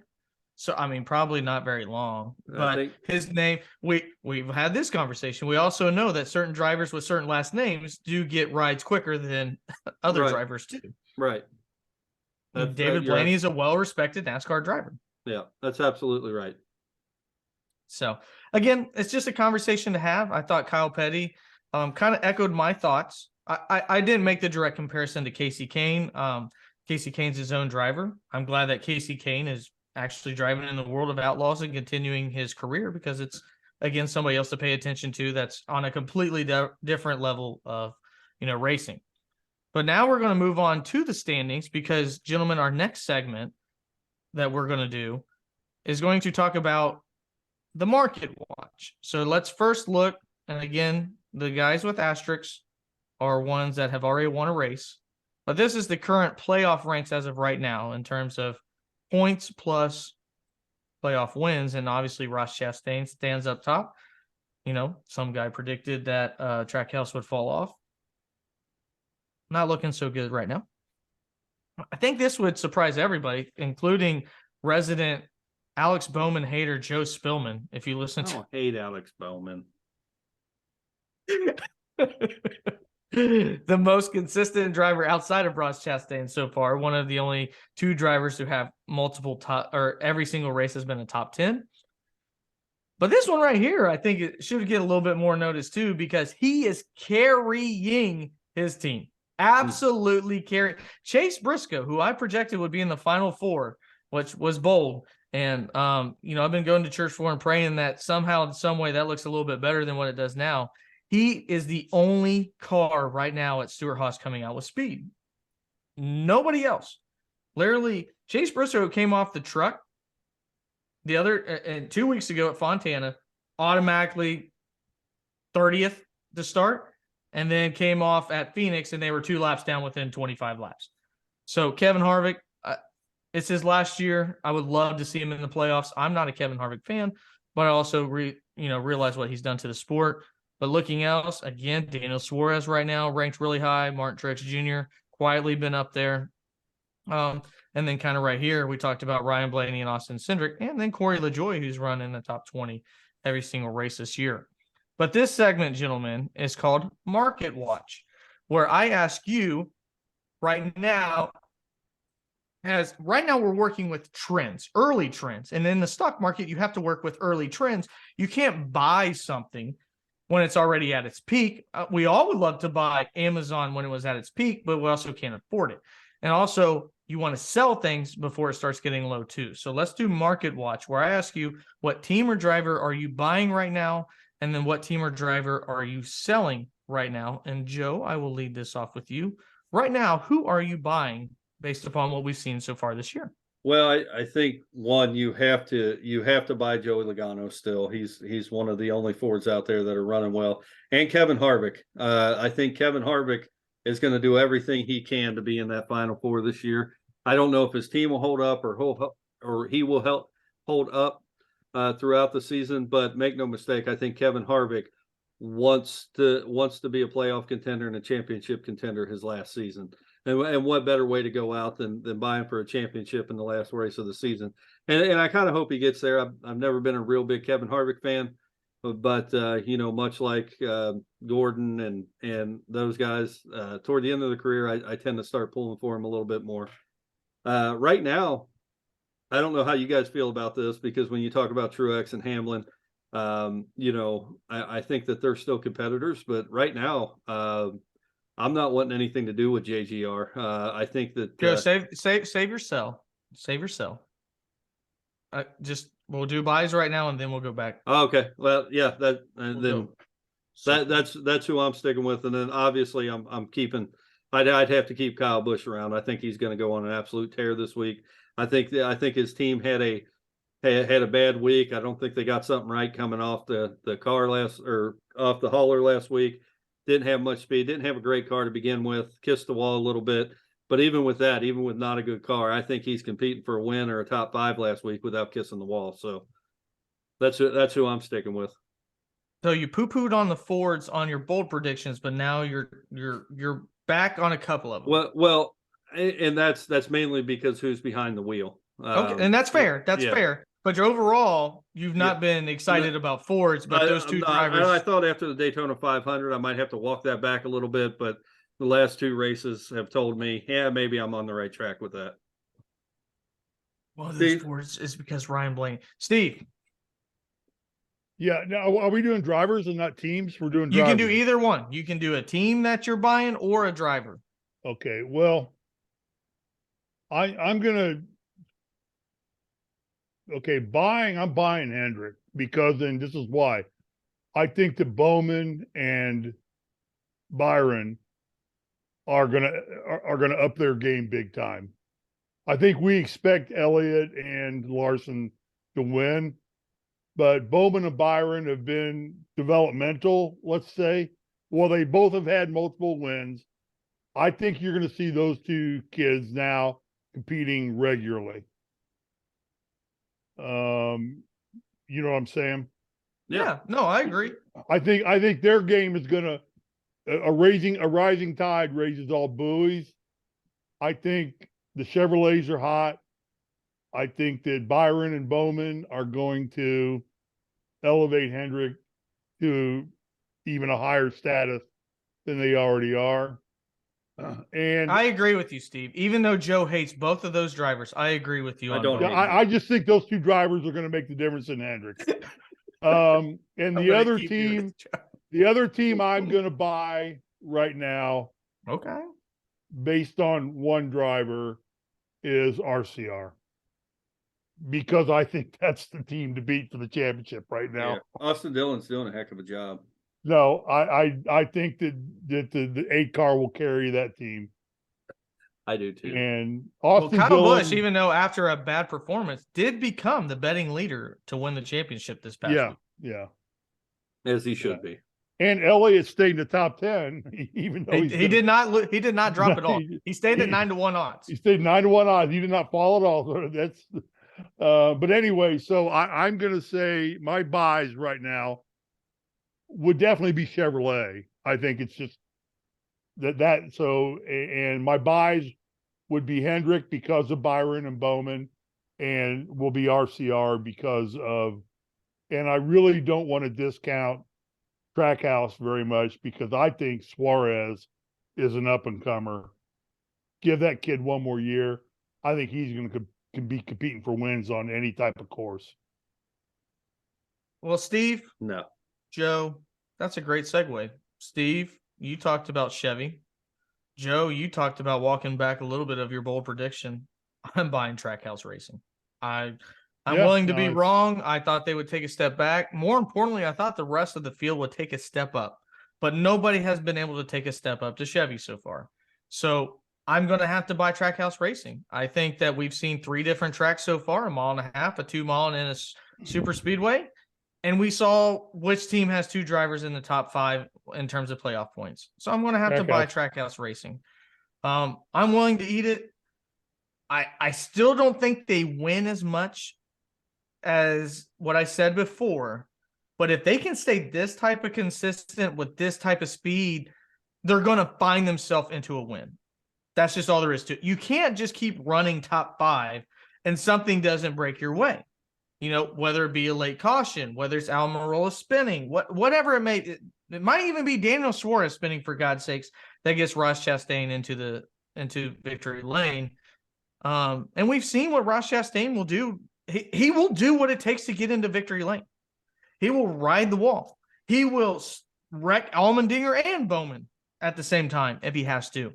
So, I mean, probably not very long, but his name, we've had this conversation. We also know that certain drivers with certain last names do get rides quicker than other drivers too. Right. David Blaney is a well-respected NASCAR driver. Yeah, that's absolutely right. So, again, it's just a conversation to have. I thought Kyle Petty kind of echoed my thoughts. I didn't make the direct comparison to Casey Kane. Casey Kane's his own driver. I'm glad that Casey Kane is actually driving in the world of outlaws and continuing his career because it's, again, somebody else to pay attention to that's on a completely different level of, racing. But now we're going to move on to the standings because, gentlemen, our next segment that we're going to do is going to talk about the market watch. So let's first look, and again, the guys with asterisks are ones that have already won a race. But this is the current playoff ranks as of right now in terms of points plus playoff wins. And obviously Ross Chastain stands up top. Some guy predicted that Trackhouse would fall off. Not looking so good right now. I think this would surprise everybody, including resident Alex Bowman hater Joe Spillman. If you listen to, I don't hate Alex Bowman. The most consistent driver outside of Ross Chastain so far. One of the only 2 drivers who have multiple top, or every single race has been a top 10. But this one right here, I think it should get a little bit more notice too, because he is carrying his team. Absolutely carrying. Chase Briscoe, who I projected would be in the Final 4, which was bold. And, I've been going to church for and praying that somehow, in some way, that looks a little bit better than what it does now. He is the only car right now at Stewart-Haas coming out with speed. Nobody else. Literally, Chase Briscoe came off the truck and 2 weeks ago at Fontana, automatically 30th to start, and then came off at Phoenix, and they were 2 laps down within 25 laps. So Kevin Harvick, it's his last year. I would love to see him in the playoffs. I'm not a Kevin Harvick fan, but I also realize what he's done to the sport. But looking else, again, Daniel Suarez right now ranked really high. Martin Truex Jr. quietly been up there. And then kind of right here, we talked about Ryan Blaney and Austin Cindric, and then Corey LaJoie, who's run in the top 20 every single race this year. But this segment, gentlemen, is called Market Watch, where I ask you right now, we're working with trends, early trends. And in the stock market, you have to work with early trends. You can't buy something when it's already at its peak. We all would love to buy Amazon when it was at its peak, but we also can't afford it. And also, you want to sell things before it starts getting low too. So let's do Market Watch, where I ask you, what team or driver are you buying right now? And then what team or driver are you selling right now? And Joe, I will lead this off with you. Right now, who are you buying based upon what we've seen so far this year? Well, I think one, you have to buy Joey Logano still. He's one of the only Fords out there that are running well. And Kevin Harvick. I think Kevin Harvick is going to do everything he can to be in that Final Four this year. I don't know if his team will hold up or he will help hold up throughout the season, but make no mistake, I think Kevin Harvick wants to be a playoff contender and a championship contender his last season. And what better way to go out than buying for a championship in the last race of the season? And I kind of hope he gets there. I've never been a real big Kevin Harvick fan, but much like Gordon and those guys, toward the end of the career, I tend to start pulling for him a little bit more. Right now, I don't know how you guys feel about this, because when you talk about Truex and Hamlin, I think that they're still competitors, but right now, I'm not wanting anything to do with JGR. I think that Joe, save yourself. Save yourself. We'll do buys right now, and then we'll go back. Okay. Well, yeah, that's who I'm sticking with, and then obviously I'm keeping. I'd have to keep Kyle Busch around. I think he's going to go on an absolute tear this week. I think his team had a bad week. I don't think they got something right coming off the car off the hauler last week. Didn't have much speed, didn't have a great car to begin with, kissed the wall a little bit. But even with that, even with not a good car, I think he's competing for a win or a top 5 last week without kissing the wall. So that's who I'm sticking with. So you poo-pooed on the Fords on your bold predictions, but now you're back on a couple of them. Well, and that's mainly because who's behind the wheel. Okay, and that's fair. That's fair. But overall, you've not been excited about Fords, but those two drivers. I thought after the Daytona 500, I might have to walk that back a little bit, but the last 2 races have told me, yeah, maybe I'm on the right track with that. Well, those Fords is because Ryan Blaney. Steve. Yeah. Now, are we doing drivers and not teams? We're doing drivers. You can do either one. You can do a team that you're buying or a driver. Okay. Well, I'm going to. Okay, I'm buying Hendrick because, and this is why, I think that Bowman and Byron are gonna up their game big time. I think we expect Elliott and Larson to win, but Bowman and Byron have been developmental, let's say. Well, they both have had multiple wins. I think you're going to see those 2 kids now competing regularly. You know what I'm saying? Yeah, no, I agree. I think their game is gonna a rising tide raises all buoys. I think the Chevrolets are hot. I think that Byron and Bowman are going to elevate Hendrick to even a higher status than they already are. And I agree with you, Steve. Even though Joe hates both of those drivers, I agree with you. I just think those 2 drivers are going to make the difference in Hendrick. And the other team I'm going to buy right now, okay, based on one driver, is RCR, because I think that's the team to beat for the championship right now. Yeah. Austin Dillon's doing a heck of a job. No, I think that the 8 car will carry that team. I do too. And Austin Kyle Busch, even though after a bad performance, did become the betting leader to win the championship this past week. Yeah. As he should be. And Elliott stayed in the top 10, even though he did not drop at all. He stayed at 9-1 odds. He stayed 9-1 odds. He did not fall at all. That's but anyway, so I'm gonna say my buys right now would definitely be Chevrolet. I think it's just and my buys would be Hendrick because of Byron and Bowman, and will be RCR because of, and I really don't want to discount Trackhouse very much, because I think Suarez is an up and comer. Give that kid one more year. I think he's going to be competing for wins on any type of course. Well, Steve. No. Joe, that's a great segue. Steve, you talked about Chevy. Joe, you talked about walking back a little bit of your bold prediction. I'm buying Trackhouse Racing. I'm willing to be wrong. I thought they would take a step back. More importantly, I thought the rest of the field would take a step up. But nobody has been able to take a step up to Chevy so far. So I'm going to have to buy Trackhouse Racing. I think that we've seen 3 different tracks so far, 1.5 miles, a 2 mile, and a super speedway. And we saw which team has 2 drivers in the top 5 in terms of playoff points. So I'm going to have to buy Trackhouse Racing. I'm willing to eat it. I still don't think they win as much as what I said before. But if they can stay this type of consistent with this type of speed, they're going to find themselves into a win. That's just all there is to it. You can't just keep running top 5 and something doesn't break your way. Whether it be a late caution, whether it's Almirola spinning, whatever it may, it might even be Daniel Suarez spinning, for God's sakes, that gets Ross Chastain into victory lane. And we've seen what Ross Chastain will do. He will do what it takes to get into victory lane. He will ride the wall. He will wreck Allmendinger and Bowman at the same time if he has to.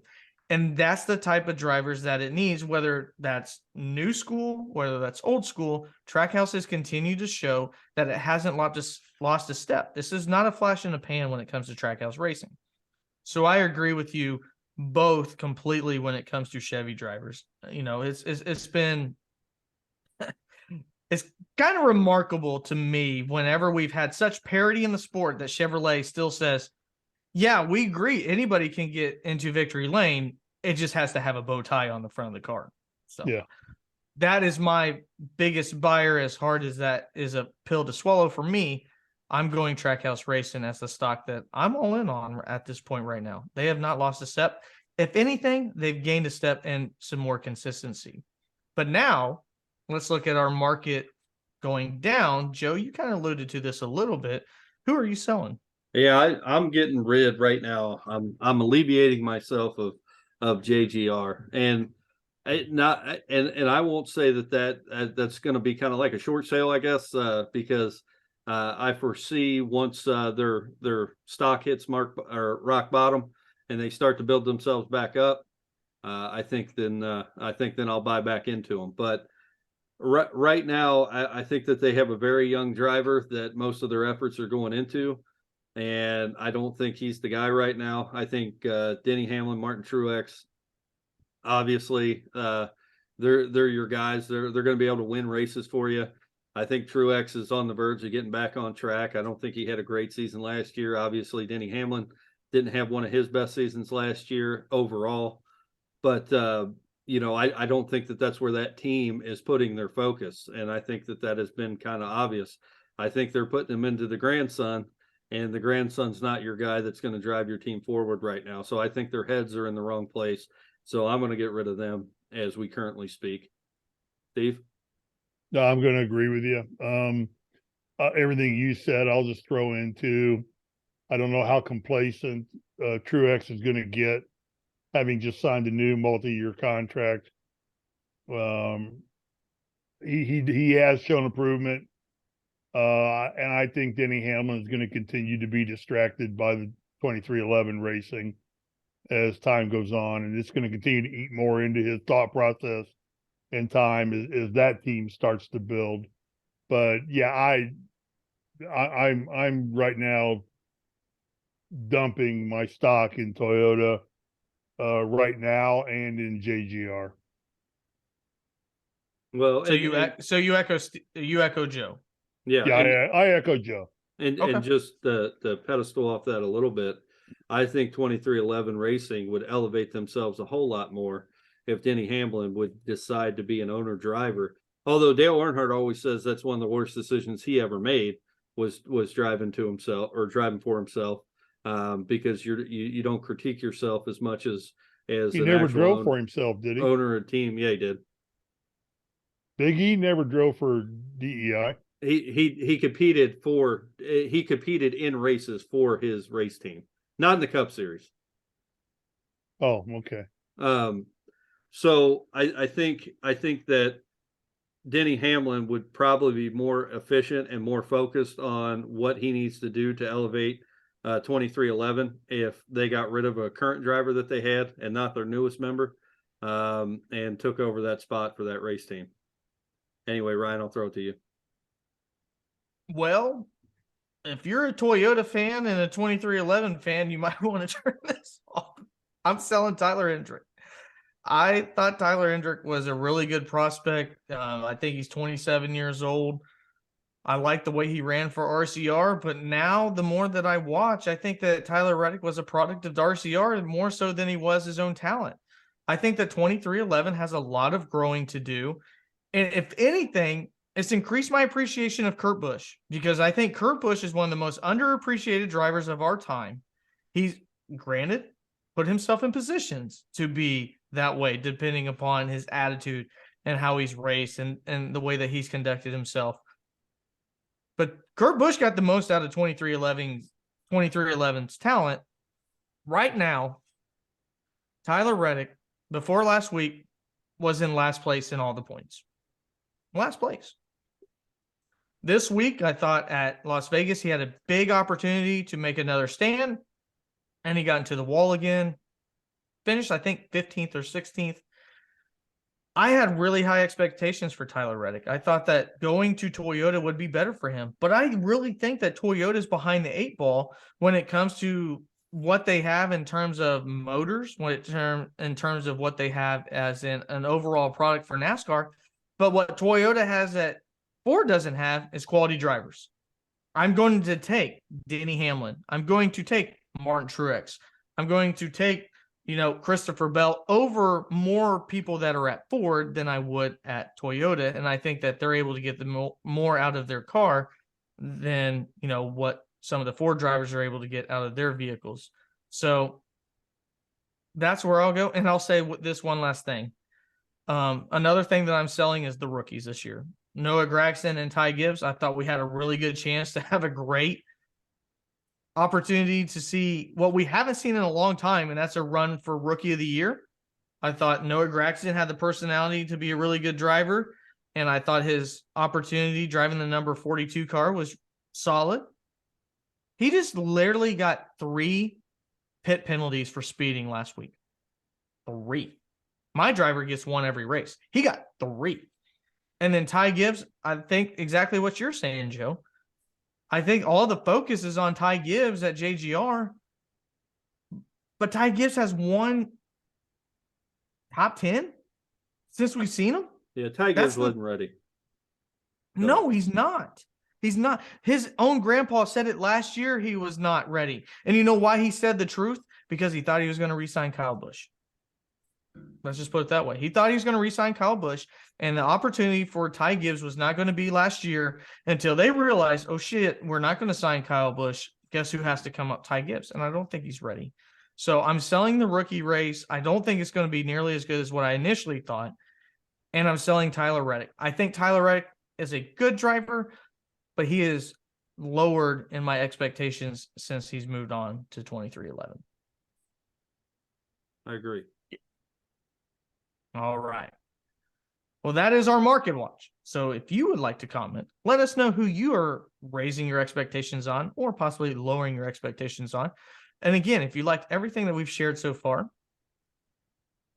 And that's the type of drivers that it needs, whether that's new school, whether that's old school. Trackhouse has continued to show that it hasn't lost a step. This is not a flash in the pan when it comes to Trackhouse racing. So I agree with you both completely when it comes to Chevy drivers. It's been it's kind of remarkable to me whenever we've had such parity in the sport that Chevrolet still says, yeah, we agree. Anybody can get into victory lane. It just has to have a bow tie on the front of the car. So yeah, that is my biggest buyer. As hard as that is a pill to swallow for me, I'm going Trackhouse Racing as the stock that I'm all in on at this point right now. They have not lost a step. If anything, they've gained a step and some more consistency. But now let's look at our market going down. Joe, you kind of alluded to this a little bit. Who are you selling? Yeah, I'm getting rid right now. I'm alleviating myself of JGR, and I won't say that's going to be kind of like a short sale, I guess, because I foresee once their stock hits rock bottom and they start to build themselves back up, I think then I'll buy back into them. But right now, I think that they have a very young driver that most of their efforts are going into. And I don't think he's the guy right now. I think Denny Hamlin, Martin Truex, obviously, they're your guys. They're going to be able to win races for you. I think Truex is on the verge of getting back on track. I don't think he had a great season last year. Obviously, Denny Hamlin didn't have one of his best seasons last year overall. But, I don't think that that's where that team is putting their focus. And I think that has been kind of obvious. I think they're putting them into the grandson. And the grandson's not your guy that's going to drive your team forward right now. So I think their heads are in the wrong place. So I'm going to get rid of them as we currently speak. Steve? No, I'm going to agree with you. Everything you said, I'll just throw into, I don't know how complacent Truex is going to get, having just signed a new multi-year contract. He has shown improvement. And I think Denny Hamlin is going to continue to be distracted by the 2311 racing as time goes on, and it's going to continue to eat more into his thought process and time as that team starts to build. But yeah, I'm right now dumping my stock in Toyota right now and in JGR. Well, so you echo Joe. Yeah, I echo Joe. And just the pedestal off that a little bit, I think 2311 Racing would elevate themselves a whole lot more if Denny Hamlin would decide to be an owner driver. Although Dale Earnhardt always says that's one of the worst decisions he ever made was driving to himself or driving for himself, because you don't critique yourself as much as he never drove for himself, did he? Owner of team, yeah, he did. Big E never drove for DEI. He competed in races for his race team, not in the Cup Series. Oh, okay. So I think that Denny Hamlin would probably be more efficient and more focused on what he needs to do to elevate 2311 if they got rid of a current driver that they had and not their newest member, and took over that spot for that race team. Anyway, Ryan, I'll throw it to you. Well, if you're a Toyota fan and a 2311 fan, you might want to turn this off. I'm selling Tyler Hendrick. I thought Tyler Hendrick was a really good prospect. I think he's 27 years old. I like the way he ran for RCR, but now the more that I watch, I think that Tyler Reddick was a product of the RCR more so than he was his own talent. I think that 2311 has a lot of growing to do. And if anything, it's increased my appreciation of Kurt Busch, because I think Kurt Busch is one of the most underappreciated drivers of our time. He's, granted, put himself in positions to be that way, depending upon his attitude and how he's raced and the way that he's conducted himself. But Kurt Busch got the most out of 2311's talent. Right now, Tyler Reddick, before last week, was in last place in all the points. Last place. This week, I thought at Las Vegas, he had a big opportunity to make another stand, and he got into the wall again. Finished, I think, 15th or 16th. I had really high expectations for Tyler Reddick. I thought that going to Toyota would be better for him. But I really think that Toyota is behind the 8 ball when it comes to what they have in terms of motors, in terms of what they have as an overall product for NASCAR. But what Toyota has that Ford doesn't have is quality drivers. I'm going to take Denny Hamlin. I'm going to take Martin Truex. I'm going to take Christopher Bell over more people that are at Ford than I would at Toyota. And I think that they're able to get the more out of their car than, what some of the Ford drivers are able to get out of their vehicles. So that's where I'll go. And I'll say this one last thing. Another thing that I'm selling is the rookies this year. Noah Gragson and Ty Gibbs. I thought we had a really good chance to have a great opportunity to see what we haven't seen in a long time, and that's a run for Rookie of the Year. I thought Noah Gragson had the personality to be a really good driver, and I thought his opportunity driving the number 42 car was solid. He just literally got 3 pit penalties for speeding last week. 3. My driver gets 1 every race. He got 3. And then Ty Gibbs, I think exactly what you're saying, Joe. I think all the focus is on Ty Gibbs at JGR, but Ty Gibbs has 1 top 10 since we've seen him. Yeah, Ty Gibbs wasn't ready. No, he's not. He's not. His own grandpa said it last year. He was not ready. And you know why he said the truth? Because he thought he was going to re-sign Kyle Busch. Let's just put it that way. He thought he was going to re-sign Kyle Busch, and the opportunity for Ty Gibbs was not going to be last year until they realized, oh shit, we're not going to sign Kyle Busch. Guess who has to come up? Ty Gibbs. And I don't think he's ready. So I'm selling the rookie race. I don't think it's going to be nearly as good as what I initially thought. And I'm selling Tyler Reddick. I think Tyler Reddick is a good driver, but he is lowered in my expectations since he's moved on to 2311. I agree. All right. Well, that is our market watch. So if you would like to comment, let us know who you are raising your expectations on or possibly lowering your expectations on. And again, if you liked everything that we've shared so far,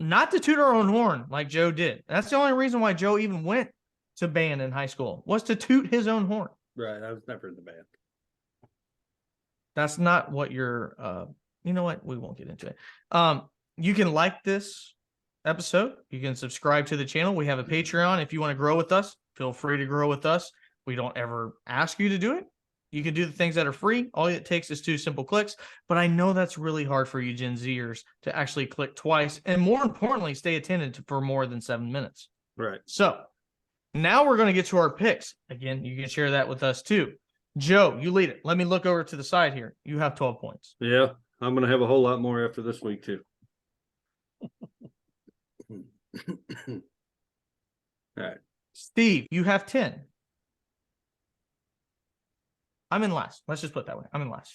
not to toot our own horn like Joe did. That's the only reason why Joe even went to band in high school, was to toot his own horn. Right. I was never in the band. That's not what you're, you know what? We won't get into it. You can like this episode. You can subscribe to the channel. We have a Patreon. If you want to grow with us, feel free to grow with us. We don't ever ask you to do it. You can do the things that are free. All it takes is 2 simple clicks. But I know that's really hard for you Gen Zers to actually click twice. And more importantly, stay attentive for more than 7 minutes. Right. So now we're going to get to our picks. Again, you can share that with us too. Joe, you lead it. Let me look over to the side here. You have 12 points. Yeah. I'm going to have a whole lot more after this week too. All right. Steve, you have 10. I'm in last. Let's just put it that way. I'm in last.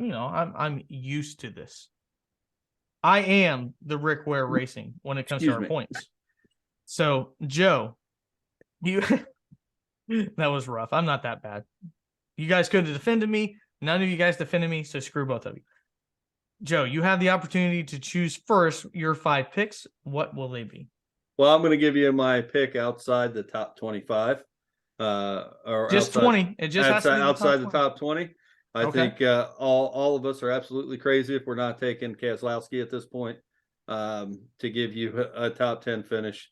I'm used to this. I am the Rick Ware Racing when it comes to our points. So, Joe, you that was rough. I'm not that bad. You guys could have defended me. None of you guys defended me, so screw both of you. Joe, you have the opportunity to choose first your 5 picks. What will they be? Well, I'm going to give you my pick outside the top 25. Or just outside, 20. It just has to be outside the top 20. I think all of us are absolutely crazy if we're not taking Keselowski at this point. to give you a top 10 finish.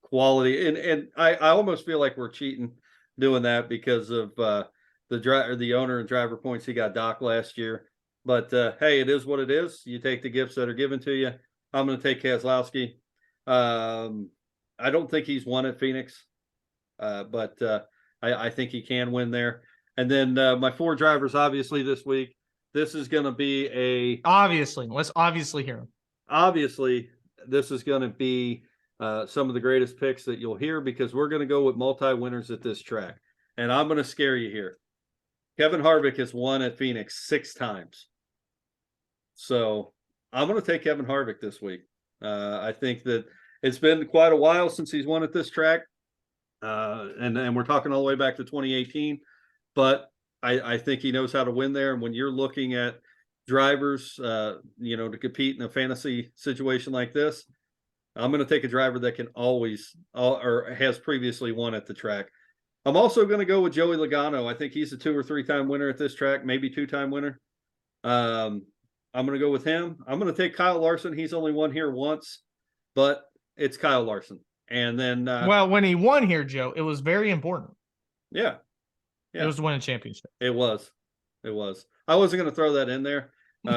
Quality, and I almost feel like we're cheating doing that because of the owner and driver points he got docked last year. But hey, it is what it is. You take the gifts that are given to you. I'm going to take Keselowski. I don't think he's won at Phoenix, but I think he can win there. And then my 4 drivers, obviously, this week. This is going to be obviously. Let's obviously hear him. Obviously, this is going to be some of the greatest picks that you'll hear because we're going to go with multi-winners at this track. And I'm going to scare you here. Kevin Harvick has won at Phoenix 6 times. So I'm going to take Kevin Harvick this week. I think that it's been quite a while since he's won at this track. And we're talking all the way back to 2018. But I think he knows how to win there. And when you're looking at drivers, to compete in a fantasy situation like this, I'm going to take a driver that can always or has previously won at the track. I'm also going to go with Joey Logano. I think he's a 2 or 3 time winner at this track, maybe 2-time winner. I'm going to go with him. I'm going to take Kyle Larson. He's only won here once, but it's Kyle Larson. And then, well, when he won here, Joe, it was very important. Yeah. It was to win a championship. It was. I wasn't going to throw that in there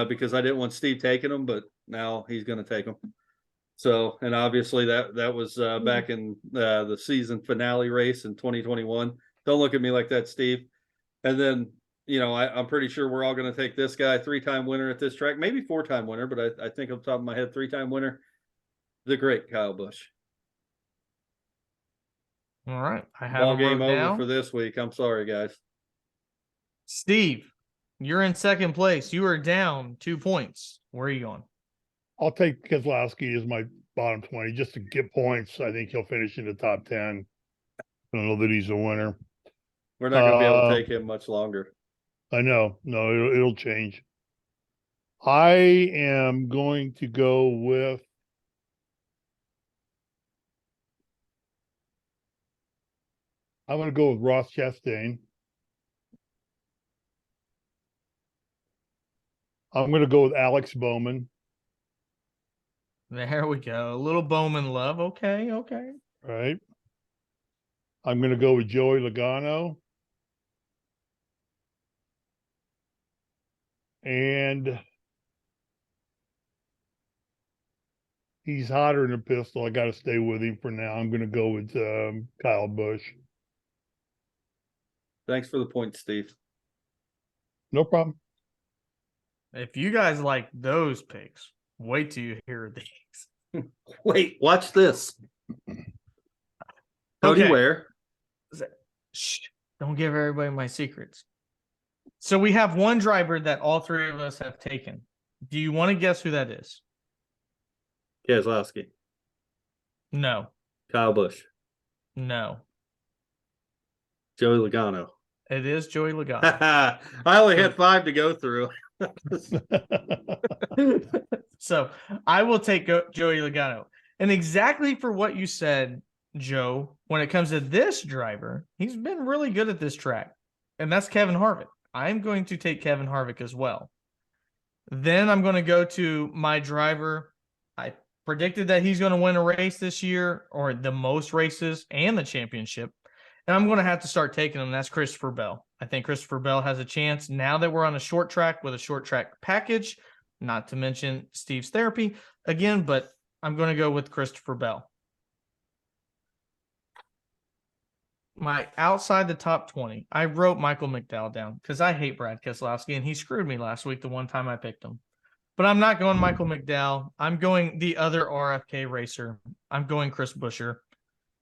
because I didn't want Steve taking him, but now he's going to take him. So, and obviously that was back in the season finale race in 2021. Don't look at me like that, Steve. And then, I'm pretty sure we're all going to take this guy, 3-time winner at this track, maybe 4-time winner, but I think off the top of my head, 3-time winner, the great Kyle Busch. All right. I have Ball game over down for this week. I'm sorry, guys. Steve, you're in second place. You are down 2 points. Where are you going? I'll take Keselowski as my bottom 20 just to get points. I think he'll finish in the top 10. I don't know that he's a winner. We're not going to be able to take him much longer. I know. No, it'll change. I am going to go with Ross Chastain. I'm going to go with Alex Bowman. There we go. A little Bowman love. Okay. Right. I'm going to go with Joey Logano. And he's hotter than a pistol. I got to stay with him for now. I'm going to go with Kyle Busch. Thanks for the point, Steve. No problem. If you guys like those picks, wait till you hear these. Wait, watch this. Cody Ware. Shh, don't give everybody my secrets. So we have one driver that all 3 of us have taken. Do you want to guess who that is? Keselowski. No. Kyle Busch. No. Joey Logano. It is Joey Logano. I only had 5 to go through. So I will take Joey Logano. And exactly for what you said, Joe, when it comes to this driver, he's been really good at this track. And that's Kevin Harvick. I'm going to take Kevin Harvick as well. Then I'm going to go to my driver. I predicted that he's going to win a race this year, or the most races and the championship. And I'm going to have to start taking him. That's Christopher Bell. I think Christopher Bell has a chance now that we're on a short track with a short track package, not to mention Steve's therapy again, but I'm going to go with Christopher Bell. My outside the top 20, I wrote Michael McDowell down because I hate Brad Keselowski, and he screwed me last week the one time I picked him. But I'm not going Michael McDowell. I'm going the other RFK racer. I'm going Chris Buescher.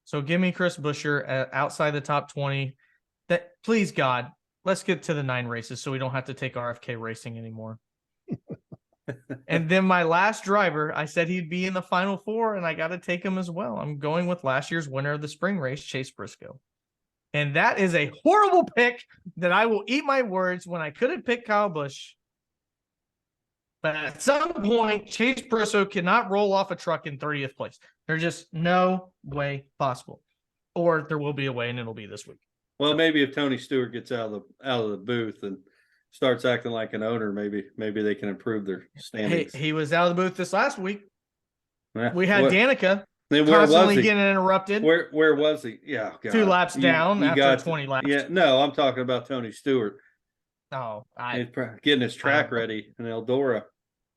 So give me Chris Buescher outside the top 20. That, please, God, let's get to the 9 races so we don't have to take RFK racing anymore. And then my last driver, I said he'd be in the final 4, and I got to take him as well. I'm going with last year's winner of the spring race, Chase Briscoe. And that is a horrible pick that I will eat my words when I could have picked Kyle Busch. But at some point, Chase Briscoe cannot roll off a truck in 30th place. There's just no way possible. Or there will be a way, and it'll be this week. Well, maybe if Tony Stewart gets out of the booth and starts acting like an owner, maybe they can improve their standings. He was out of the booth this last week. Yeah. We had Danica where constantly was he? getting interrupted. Where was he? Yeah, God. 2 laps down after 20 laps. Yeah, no, I'm talking about Tony Stewart. Oh, He's getting his track ready in Eldora.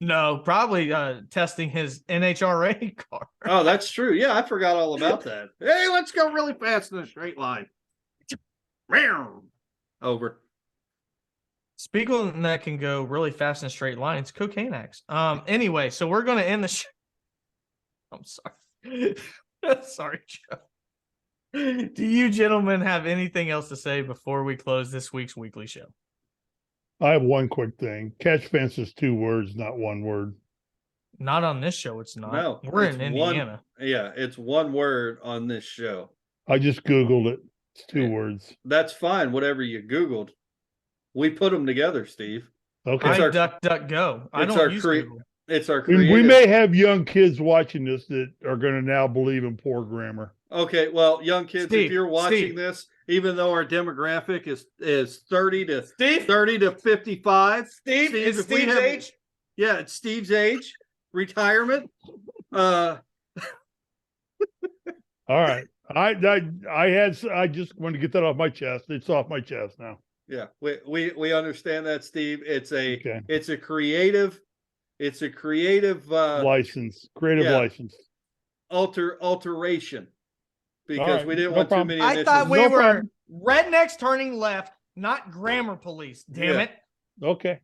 No, probably testing his NHRA car. Oh, that's true. Yeah, I forgot all about that. Hey, let's go really fast in a straight line. Over. Speaking that can go really fast in straight lines, cocaine acts. Anyway, so we're going to end the show. I'm sorry. Sorry, Joe. Do you gentlemen have anything else to say before we close this week's weekly show? I have one quick thing. Catch fence is 2 words, not 1 word. Not on this show, it's not. No, we're in Indiana. It's 1 word on this show. I just Googled it. It's 2 words. That's fine. Whatever you Googled. We put them together, Steve. Okay. I duck, go. I don't use Google. It's our creative. We may have young kids watching this that are going to now believe in poor grammar. Okay, well, young kids, if you're watching this, even though our demographic is 30 to 55, Steve, is Steve's age? Yeah, it's Steve's age, retirement. All right. I just want to get that off my chest. It's off my chest now. Yeah, we understand that, Steve. It's a creative license, license. Alteration. Because we didn't want too many initials. I thought we were rednecks turning left, not grammar police. Damn it. Okay.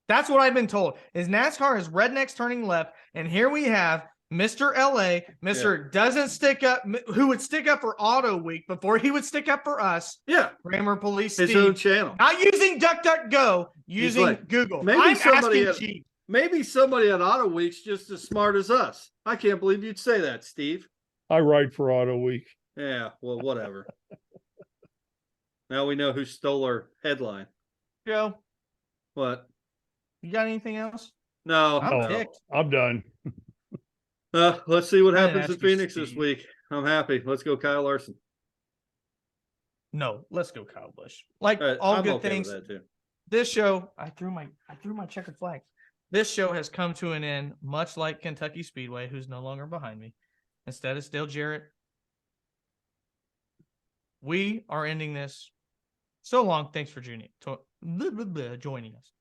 That's what I've been told. Is NASCAR is rednecks turning left, and here we have Mr. LA, Mr. doesn't stick up, who would stick up for Auto Week before he would stick up for us. Yeah. Grammar police. His own channel. Not using DuckDuckGo, using Google. Maybe somebody at Auto Week's just as smart as us. I can't believe you'd say that, Steve. I write for Auto Week. Yeah, well, whatever. Now we know who stole our headline. Joe. What? You got anything else? No. I'm done. Let's see what happens in Phoenix this week. I'm happy. Let's go Kyle Larson. No, let's go Kyle Busch. All good things. With that too. This show, I threw my checkered flag. This show has come to an end, much like Kentucky Speedway, who's no longer behind me. Instead, it's Dale Jarrett. We are ending this. So long. Thanks for joining us.